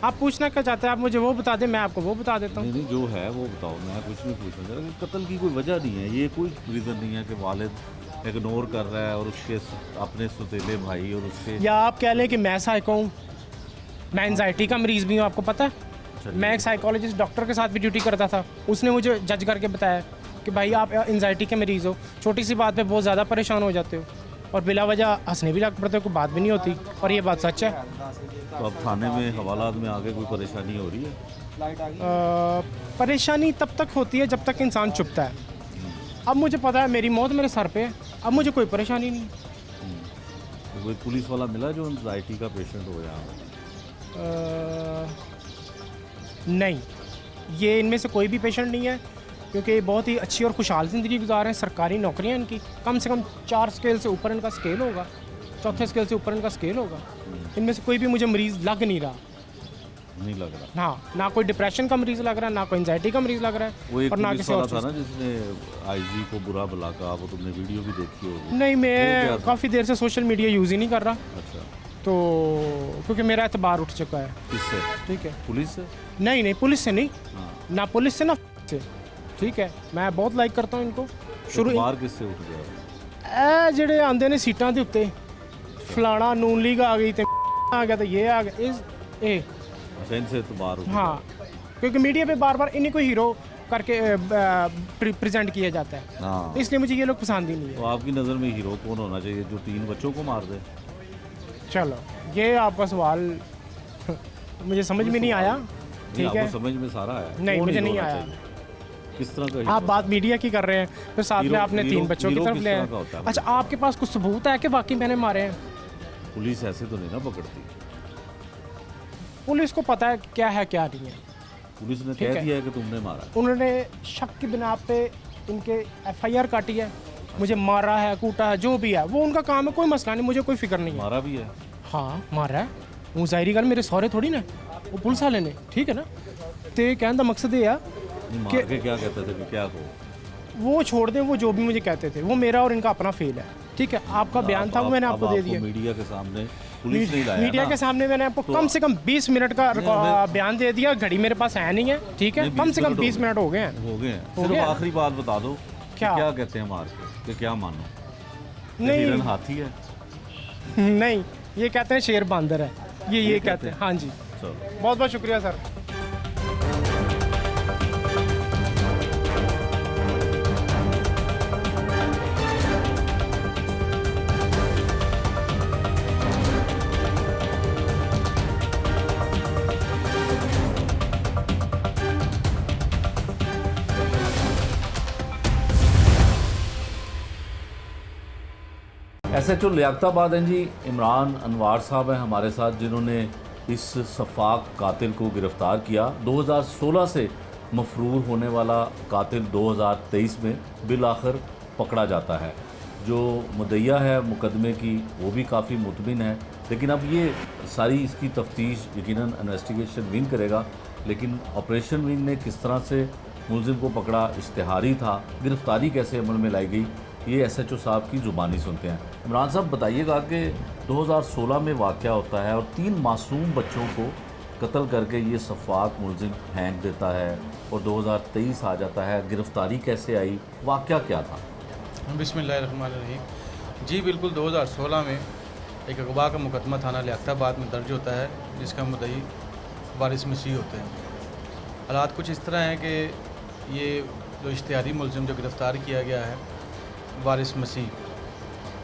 आप पूछना क्या चाहते हैं, आप मुझे वो बता दें, मैं आपको वो बता देता हूँ। नहीं जो है वो बताओ, मैं कुछ नहीं पूछना चाह रहा। कत्ल की कोई वजह नहीं है, ये कोई रीज़न नहीं है कि वालिद इग्नोर कर रहा है और उसके अपने सुतीले भाई और उसके। या आप कह लें कि मैं साइको हूँ, मैं एंजाइटी का मरीज़ भी हूँ, आपको पता है। मैं एक साइकोलॉजिस्ट डॉक्टर के साथ भी ड्यूटी करता था, उसने मुझे जज करके बताया कि भाई आप एंजाइटी के मरीज़ हो, छोटी सी बात पे बहुत ज़्यादा परेशान हो जाते हो और बिला वजह हंसने भी लग पड़ते हो, कोई बात भी नहीं होती, और ये बात सच है। तो अब थाने में हवालात में आगे कोई परेशानी हो रही है? परेशानी तब तक होती है जब तक इंसान चुपता है। अब मुझे पता है मेरी मौत मेरे सर पे है, अब मुझे कोई परेशानी नहीं। तो कोई पुलिस वाला मिला जो एंजाइटी का पेशेंट हो यहाँ? नहीं ये इनमें से कोई भी पेशेंट नहीं है, क्योंकि बहुत ही अच्छी और खुशहाल ज़िंदगी गुजार रहे हैं। सरकारी नौकरियां इनकी, कम से कम 4 स्केल से ऊपर इनका स्केल होगा, 4थे स्केल से ऊपर इनका स्केल होगा। इनमें से कोई भी मुझे मरीज़ लग नहीं रहा। नहीं लग रहा? हाँ ना कोई डिप्रेशन का मरीज़ लग रहा है, ना कोई एंजाइटी का मरीज़ लग रहा वो है, एक और ना पुलिस किसी वाला और था चीज़। ना जिसने आईजी को बुरा भला कहा, वो तुमने वीडियो भी देखी होगी। नहीं वो क्या मैं था? काफ़ी देर से सोशल मीडिया यूज़ ही नहीं कर रहा, अच्छा, तो क्योंकि मेरा एतबार उठ चुका है। किससे? ठीक है, पुलिस से? नहीं पुलिस से नहीं, हाँ। ना पुलिस से ना से। ठीक है मैं बहुत लाइक करता हूँ इनको। शुरू बाहर किससे उठ गया? ਇਹ ਜਿਹੜੇ ਆਂਦੇ ਨੇ ਸੀਟਾਂ ਦੇ ਉੱਤੇ ਫਲਾਣਾ ਨੂਨ ਲੀਗ ਆ ਗਈ ਤੇ आ गया तो ये आ गया ये अच्छा, इनसे तो बाहर उठ गया। हाँ क्योंकि मीडिया पे बार बार इन्हीं को हीरो करके प्रेजेंट किया जाता है, हाँ। तो इसलिए मुझे ये लोग पसंद ही नहीं तो आपकी नज़र में हीरो कौन होना चाहिए जो 3 बच्चों को मार दे? है। चलो ये आपका सवाल मुझे समझ में नहीं आया। नहीं, ठीक है आपको समझ में सारा आया? नहीं, कौन मुझे हीरो नहीं होना आया। चाहिए? किस तरह का आप हीरो? बात मीडिया की कर रहे हैं, फिर साथ में हीरो- आपने हीरो- 3 बच्चों की हीरो तरफ किस ले तरह आए। का होता है? अच्छा आपके पास कुछ सबूत है कि वाकई मैंने मारे हैं? पुलिस ऐसे तो नहीं ना पकड़ती। पुलिस को पता है क्या है क्या नहीं है। पुलिस ने ठीक कह है। दिया है कि तुमने मारा है। उन्होंने शक की बिना पे इनके FIR काटी है, मुझे मारा है, कूटा है, जो भी है वो उनका काम है, कोई मसला नहीं, मुझे कोई फिक्र नहीं है। मारा भी है? हाँ मारा है, वो ज़ाहिरी गल मेरे सहुरे थोड़ी ना, वो पुलिस वाले ने, ठीक है ना। तो कहने का मकसद ये है नहीं, मार के क्या कहते थे कि क्या हो? वो छोड़ दें, वो जो भी मुझे कहते थे, वो मेरा और इनका अपना फेल है। ठीक है आपका बयान था वो मैंने आपको दे दिया। मीडिया के सामने पुलिस नहीं लाया मीडिया ना? के सामने मैंने आपको तो- कम से कम 20 मिनट का मैं- बयान दे दिया। घड़ी मेरे पास है नहीं है, ठीक है, नहीं, कम से कम 20 20 मिनट हो गए हैं। हो गए हैं। हो सिर्फ गया? आखिरी बात बता दो क्या? क्या कहते हैं मार के, कि क्या मानो? नहीं। हिरन हाथी है? नहीं ये कहते हैं शेर बंदर है, ये कहते हैं। हाँ जी चलो। बहुत बहुत शुक्रिया सर। SHO लियाकताबाद हैं जी, इमरान अनवार साहब हैं हमारे साथ, जिन्होंने इस सफाक कातिल को गिरफ़्तार किया। 2016 से मफरूर होने वाला कातिल 2023 में बिल आखिर पकड़ा जाता है। जो मुद्दइया है मुकदमे की वो भी काफ़ी मुतमिन है, लेकिन अब ये सारी इसकी तफ्तीश यकीनन इन्वेस्टिगेशन विंग करेगा। लेकिन ऑपरेशन विंग ने किस तरह से मुलजिम को पकड़ा, इश्तिहारी था, गिरफ़्तारी कैसे अमल में लाई गई, ये SHO साहब की ज़ुबानी सुनते हैं। इमरान साहब बताइएगा कि 2016 में वाक़या होता है और 3 मासूम बच्चों को कत्ल करके ये सफाक मुलजिम फेंक देता है और 2023 आ जाता है, गिरफ़्तारी कैसे आई, वाक़या क्या था? बिस्मिल्लाहिर्रहमानिर्रहीम। जी बिल्कुल, 2016 में एक अगवा का मुकदमा थाना लियाकताबाद में दर्ज होता है, जिसका मुद्दई वारिस मसीह होते हैं। हालात कुछ इस तरह हैं कि ये जो इश्तिहारी मुलजिम जो गिरफ़्तार किया गया है, वारिस मसीह,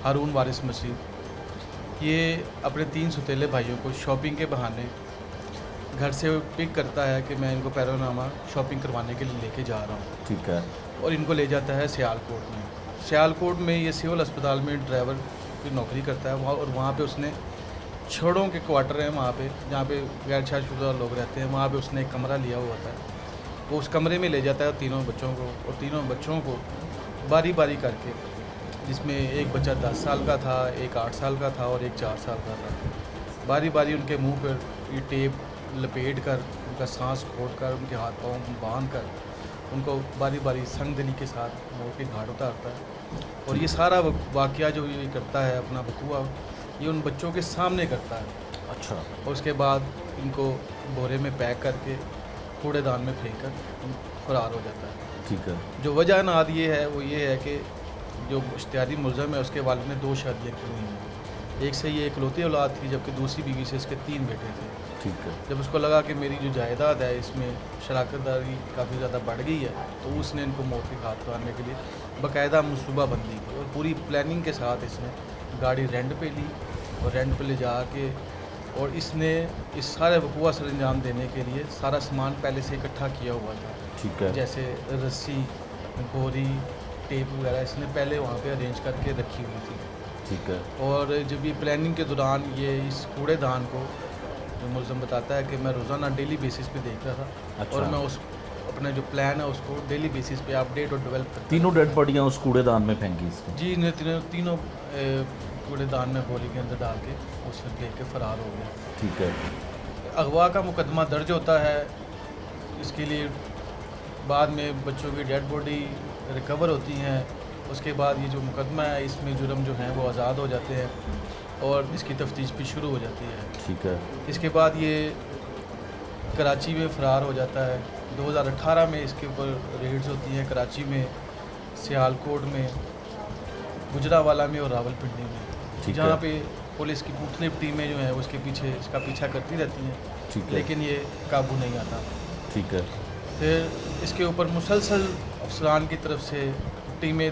हारून वारिस मसीह, ये अपने 3 सौतेले भाइयों को शॉपिंग के बहाने घर से पिक करता है कि मैं इनको पैरोनामा शॉपिंग करवाने के लिए लेके जा रहा हूँ। ठीक है। और इनको ले जाता है सियालकोट में। सियालकोट में ये सिविल अस्पताल में ड्राइवर की नौकरी करता है और वहाँ पे उसने छड़ों के क्वार्टर हैं वहाँ पे, जहाँ पे गैर शादीशुदा लोग रहते हैं, वहाँ पे उसने एक कमरा लिया हुआ था। वो उस कमरे में ले जाता है तीनों बच्चों को, और तीनों बच्चों को बारी बारी करके, जिसमें एक बच्चा 10 साल का था, एक 8 साल का था और एक 4 साल का था, बारी बारी उनके मुँह पर ये टेप लपेट कर, उनका सांस घोट कर, उनके हाथ पाँव बांध कर, उनको बारी बारी संगदिली के साथ मौत के घाट उतारता है। और ये सारा वाक़या जो ये करता है, अपना बकुआ, ये उन बच्चों के सामने करता है। अच्छा। और उसके बाद इनको बोरे में पैक करके कूड़ेदान में फेंक कर फरार हो जाता है। ठीक है। जो वजह नाद ये है वो ये है कि जो इश्तिहारी मुलज़म है उसके वालिद ने 2 शादियाँ की हुई हैं। एक से ये इकलौती औलाद थी, जबकि दूसरी बीवी से इसके 3 बेटे थे। ठीक है। जब उसको लगा कि मेरी जो जायदाद है इसमें शराकतदारी काफ़ी ज़्यादा बढ़ गई है, तो उसने इनको मौत के घाट उतारने के लिए बाकायदा मनसूबाबंदी की और पूरी प्लानिंग के साथ इसने गाड़ी रेंट पे ली और रेंट पे ले जा के, और इसने इस सारे वकूआ सर अंजाम देने के लिए सारा सामान पहले से इकट्ठा किया हुआ था। ठीक है। जैसे रस्सी, बोरी, टेप वगैरह इसने पहले वहाँ पे अरेंज करके रखी हुई थी। ठीक है। और जब ये प्लानिंग के दौरान ये इस कूड़ेदान को, जो मुलज़म बताता है कि मैं रोज़ाना डेली बेसिस पे देख रहा था। अच्छा। और मैं उस अपना जो प्लान है उसको डेली बेसिस पे अपडेट और डेवलप करता। तीनों डेड बॉडियाँ उस कूड़ेदान में फेंकी इसने? जी, इन्हें तीनों कूड़ेदान में बोरी के अंदर डाल के उसने लेके फ़रार हो गया। ठीक है। अगवा का मुकदमा दर्ज होता है, इसके लिए बाद में बच्चों की डेड बॉडी रिकवर होती हैं। उसके बाद ये जो मुकदमा है इसमें जुर्म जो हैं वो आज़ाद हो जाते हैं और इसकी तफ्तीश भी शुरू हो जाती है। ठीक है। इसके बाद ये कराची में फ़रार हो जाता है। 2018 में इसके ऊपर रेड्स होती हैं कराची में, सियालकोट में, गुजरावाला में और रावलपिंडी में, ठीक जहाँ है। पे पुलिस की मुख्तलिफ टीमें जो हैं उसके पीछे इसका पीछा करती रहती हैं, ठीक है। लेकिन ये काबू नहीं आता। ठीक है। फिर इसके ऊपर मुसलसल अफसरान की तरफ से टीमें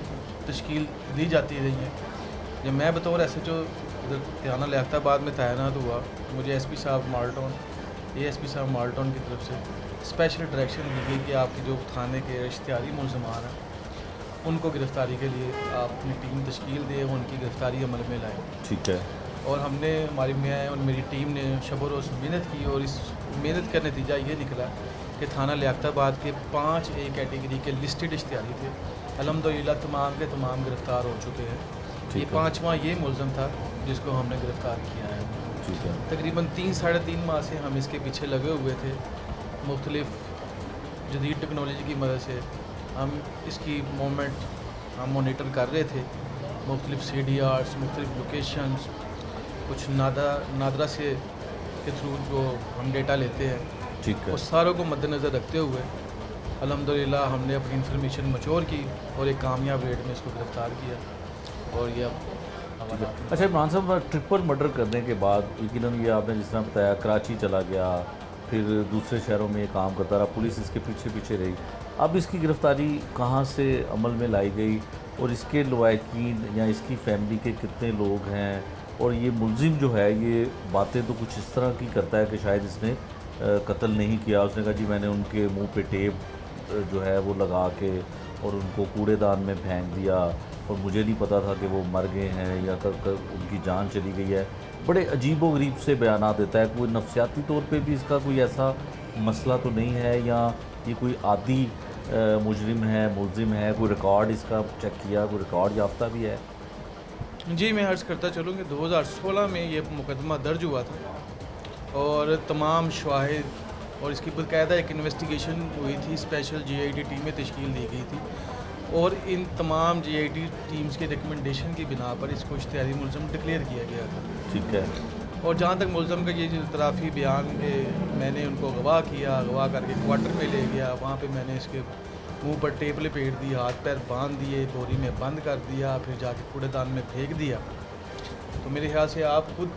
तश्कील दी जाती रही हैं। जब मैं बतौर SHO इधर थाना लियाकताबाद में तैनात हुआ, मुझे SP साहब माल्टन, ASP साहब माल्टन की तरफ से स्पेशल डायरेक्शन दी गई कि आपके जो थाने के इश्तिहारी मुलज़मान हैं उनको गिरफ़्तारी के लिए आप अपनी टीम तश्कील दें, उनकी गिरफ़्तारी अमल में लाएँ। ठीक है। और हमने, हमारी मैं और मेरी टीम ने शब रोज़ मेहनत की और इस मेहनत का नतीजा ये निकला कि थाना लियाकताबाद के 5 A कैटेगरी के लिस्टेड इश्तिहारी थे। अल्हम्दुलिल्लाह तमाम के तमाम गिरफ़्तार हो चुके हैं। ये 5वां ये मुलज़म था जिसको हमने गिरफ़्तार किया है। ठीक है। तकरीबन 3-3.5 माह से हम इसके पीछे लगे हुए थे। मुख्तलिफ़ जदीद टेक्नोलॉजी की मदद से हम इसकी मूवमेंट हम मोनीटर कर रहे थे। मुख्तलिफ़ CDRs, मुख्तलिफ़ लोकेशंस, कुछ नादरा से के थ्रू जो हम डेटा लेते हैं, ठीक है। उस सारों को मद्देनज़र रखते हुए अल्हम्दुलिल्लाह हमने अपनी इंफॉर्मेशन मैच्योर की और एक कामयाब रेट में इसको गिरफ़्तार किया। और ये ठीक है। अच्छा इमरान साहब, ट्रिपल मर्डर करने के बाद यकीनन ये आपने जिस तरह बताया कराची चला गया, फिर दूसरे शहरों में ये काम करता रहा, पुलिस इसके पीछे पीछे रही। अब इसकी गिरफ़्तारी कहाँ से अमल में लाई गई और इसके लवाकिन या इसकी फैमिली के कितने लोग हैं, और ये मुलजिम जो है ये बातें तो कुछ इस तरह की करता है कि शायद इसने कत्ल नहीं किया। उसने कहा जी मैंने उनके मुंह पे टेप जो है वो लगा के और उनको कूड़ेदान में फेंक दिया, और मुझे नहीं पता था कि वो मर गए हैं या उनकी जान चली गई है। बड़े अजीबोगरीब से बयानात देता है। कोई नफसियाती तौर पे भी इसका कोई ऐसा मसला तो नहीं है, या ये कोई आदी मुजरिम है, मुलजिम है? कोई रिकॉर्ड इसका चेक किया, कोई रिकॉर्ड याफ्ता भी है? जी, मैं अर्ज़ करता चलूँ कि 2016 में ये मुकदमा दर्ज हुआ था और तमाम शवाहिद और इसकी बाकायदा एक इन्वेस्टिगेशन हुई थी। स्पेशल जीआईडी टीमें तश्कील दी गई थी और इन तमाम जीआईडी टीम्स के रिकमेंडेशन की बिना पर इसको इश्तिहारी मुलज़म डिक्लेयर किया गया था। ठीक है। और जहाँ तक मुलज़म का ये जो इतराफ़ी बयान के मैंने उनको अगवा किया, अगवा करके क्वार्टर में ले गया, वहाँ पे मैंने इसके मुंह पर टेप लपेट दी, हाथ पैर बांध दिए, बोरी में बंद कर दिया, फिर जाके कूड़ेदान में फेंक दिया। तो मेरे ख्याल से आप खुद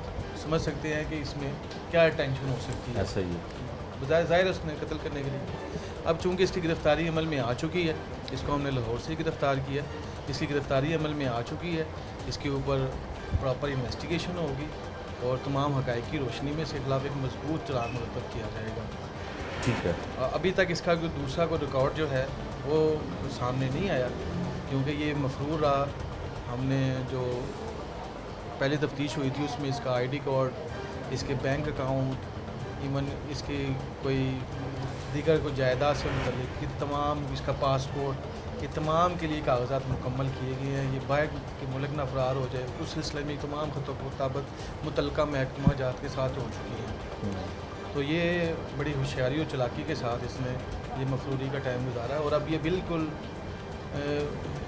समझ सकते हैं कि इसमें क्या टेंशन हो सकती है। ऐसा ही है। बजाय ज़ाहिर उसने कत्ल करने के लिए। अब चूँकि इसकी गिरफ़्तारी अमल में आ चुकी है, इसको हमने लाहौर से गिरफ़्तार किया, इसकी गिरफ़्तारी अमल में आ चुकी है, इसके ऊपर प्रॉपर इन्वेस्टिगेशन होगी और तमाम हक़ाइक़ की रोशनी में इसके खिलाफ एक मजबूत चालान मुरतब किया जाएगा। ठीक है। अभी तक इसका कोई दूसरा कोई रिकॉर्ड जो है वो सामने नहीं आया, क्योंकि ये मफरूर रहा। हमने जो पहले तफ्तीश हुई थी उसमें इसका आईडी कार्ड, इसके बैंक अकाउंट, इवन इसकी कोई दीगर कोई जायदाद से मुतल्लिक कि तमाम, इसका पासपोर्ट, ये तमाम के लिए कागजात मुकम्मल किए गए हैं। ये बाहर के मुल्क ना फरार हो जाए, उस सिलसिले में तमाम खतों को मुताबिक मुतल्लिका महकमा जात के साथ हो चुकी है। तो ये बड़ी होशियारी और चालाकी के साथ इसने ये मफरूरी का टाइम गुजारा है और अब ये बिल्कुल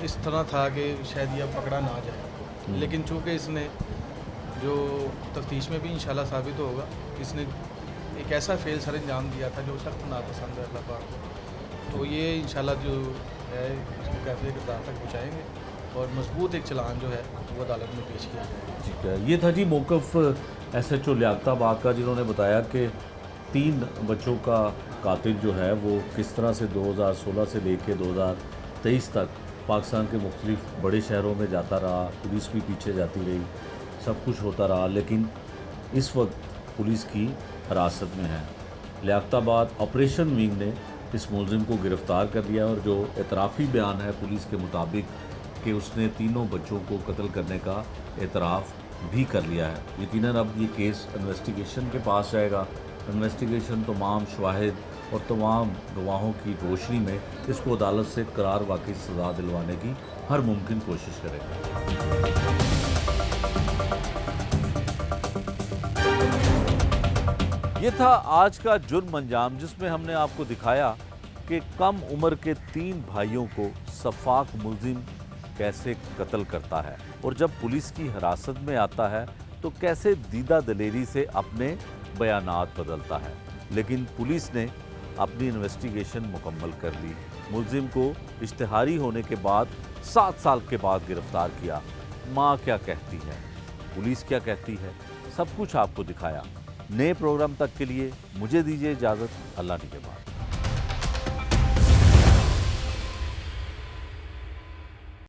इस तरह था कि शायद ये पकड़ा ना जाए, लेकिन चूँकि इसने जो तफ्तीश में भी इंशाल्लाह साबित होगा, इसने एक ऐसा फेल सर अंजाम दिया था जो सख्त नापसंद है अल्लाह पाक को। तो ये इंशाल्लाह जो है इसको कैफे किरदार तक पहुँचाएँगे और मजबूत एक चलान जो है वो अदालत में पेश किया जाएगा। ठीक है। ये था जी मौक़िफ़ SHO लियाकताबाद का, जिन्होंने बताया कि 3 बच्चों का कातिल जो है वो किस तरह से 2016 से लेकर 2023 तक पाकिस्तान के मुख्तलिफ बड़े शहरों में जाता रहा, पुलिस भी पीछे जाती रही, सब कुछ होता रहा, लेकिन इस वक्त पुलिस की हिरासत में है। लियाकताबाद ऑपरेशन विंग ने इस मुलजिम को गिरफ़्तार कर लिया और जो एतराफ़ी बयान है पुलिस के मुताबिक कि उसने 3 बच्चों को कत्ल करने का एतराफ़ भी कर लिया है। यकीनन अब ये केस इन्वेस्टिगेशन के पास जाएगा। इन्वेस्टिगेशन तमाम शवाहिद और तमाम गवाहों की रोशनी में इसको अदालत से करार वाक़ई सज़ा दिलवाने की हर मुमकिन कोशिश करेगा। ये था आज का जुर्म अंजाम, जिसमें हमने आपको दिखाया कि कम उम्र के 3 भाइयों को सफाक मुलजिम कैसे कत्ल करता है और जब पुलिस की हिरासत में आता है तो कैसे दीदा दलेरी से अपने बयानात बदलता है। लेकिन पुलिस ने अपनी इन्वेस्टिगेशन मुकम्मल कर ली। मुलजिम को इश्तिहारी होने के बाद 7 साल के बाद गिरफ्तार किया। माँ क्या कहती है, पुलिस क्या कहती है, सब कुछ आपको दिखाया। नए प्रोग्राम तक के लिए मुझे दीजिए इजाज़त। अल्लाह निगहबान।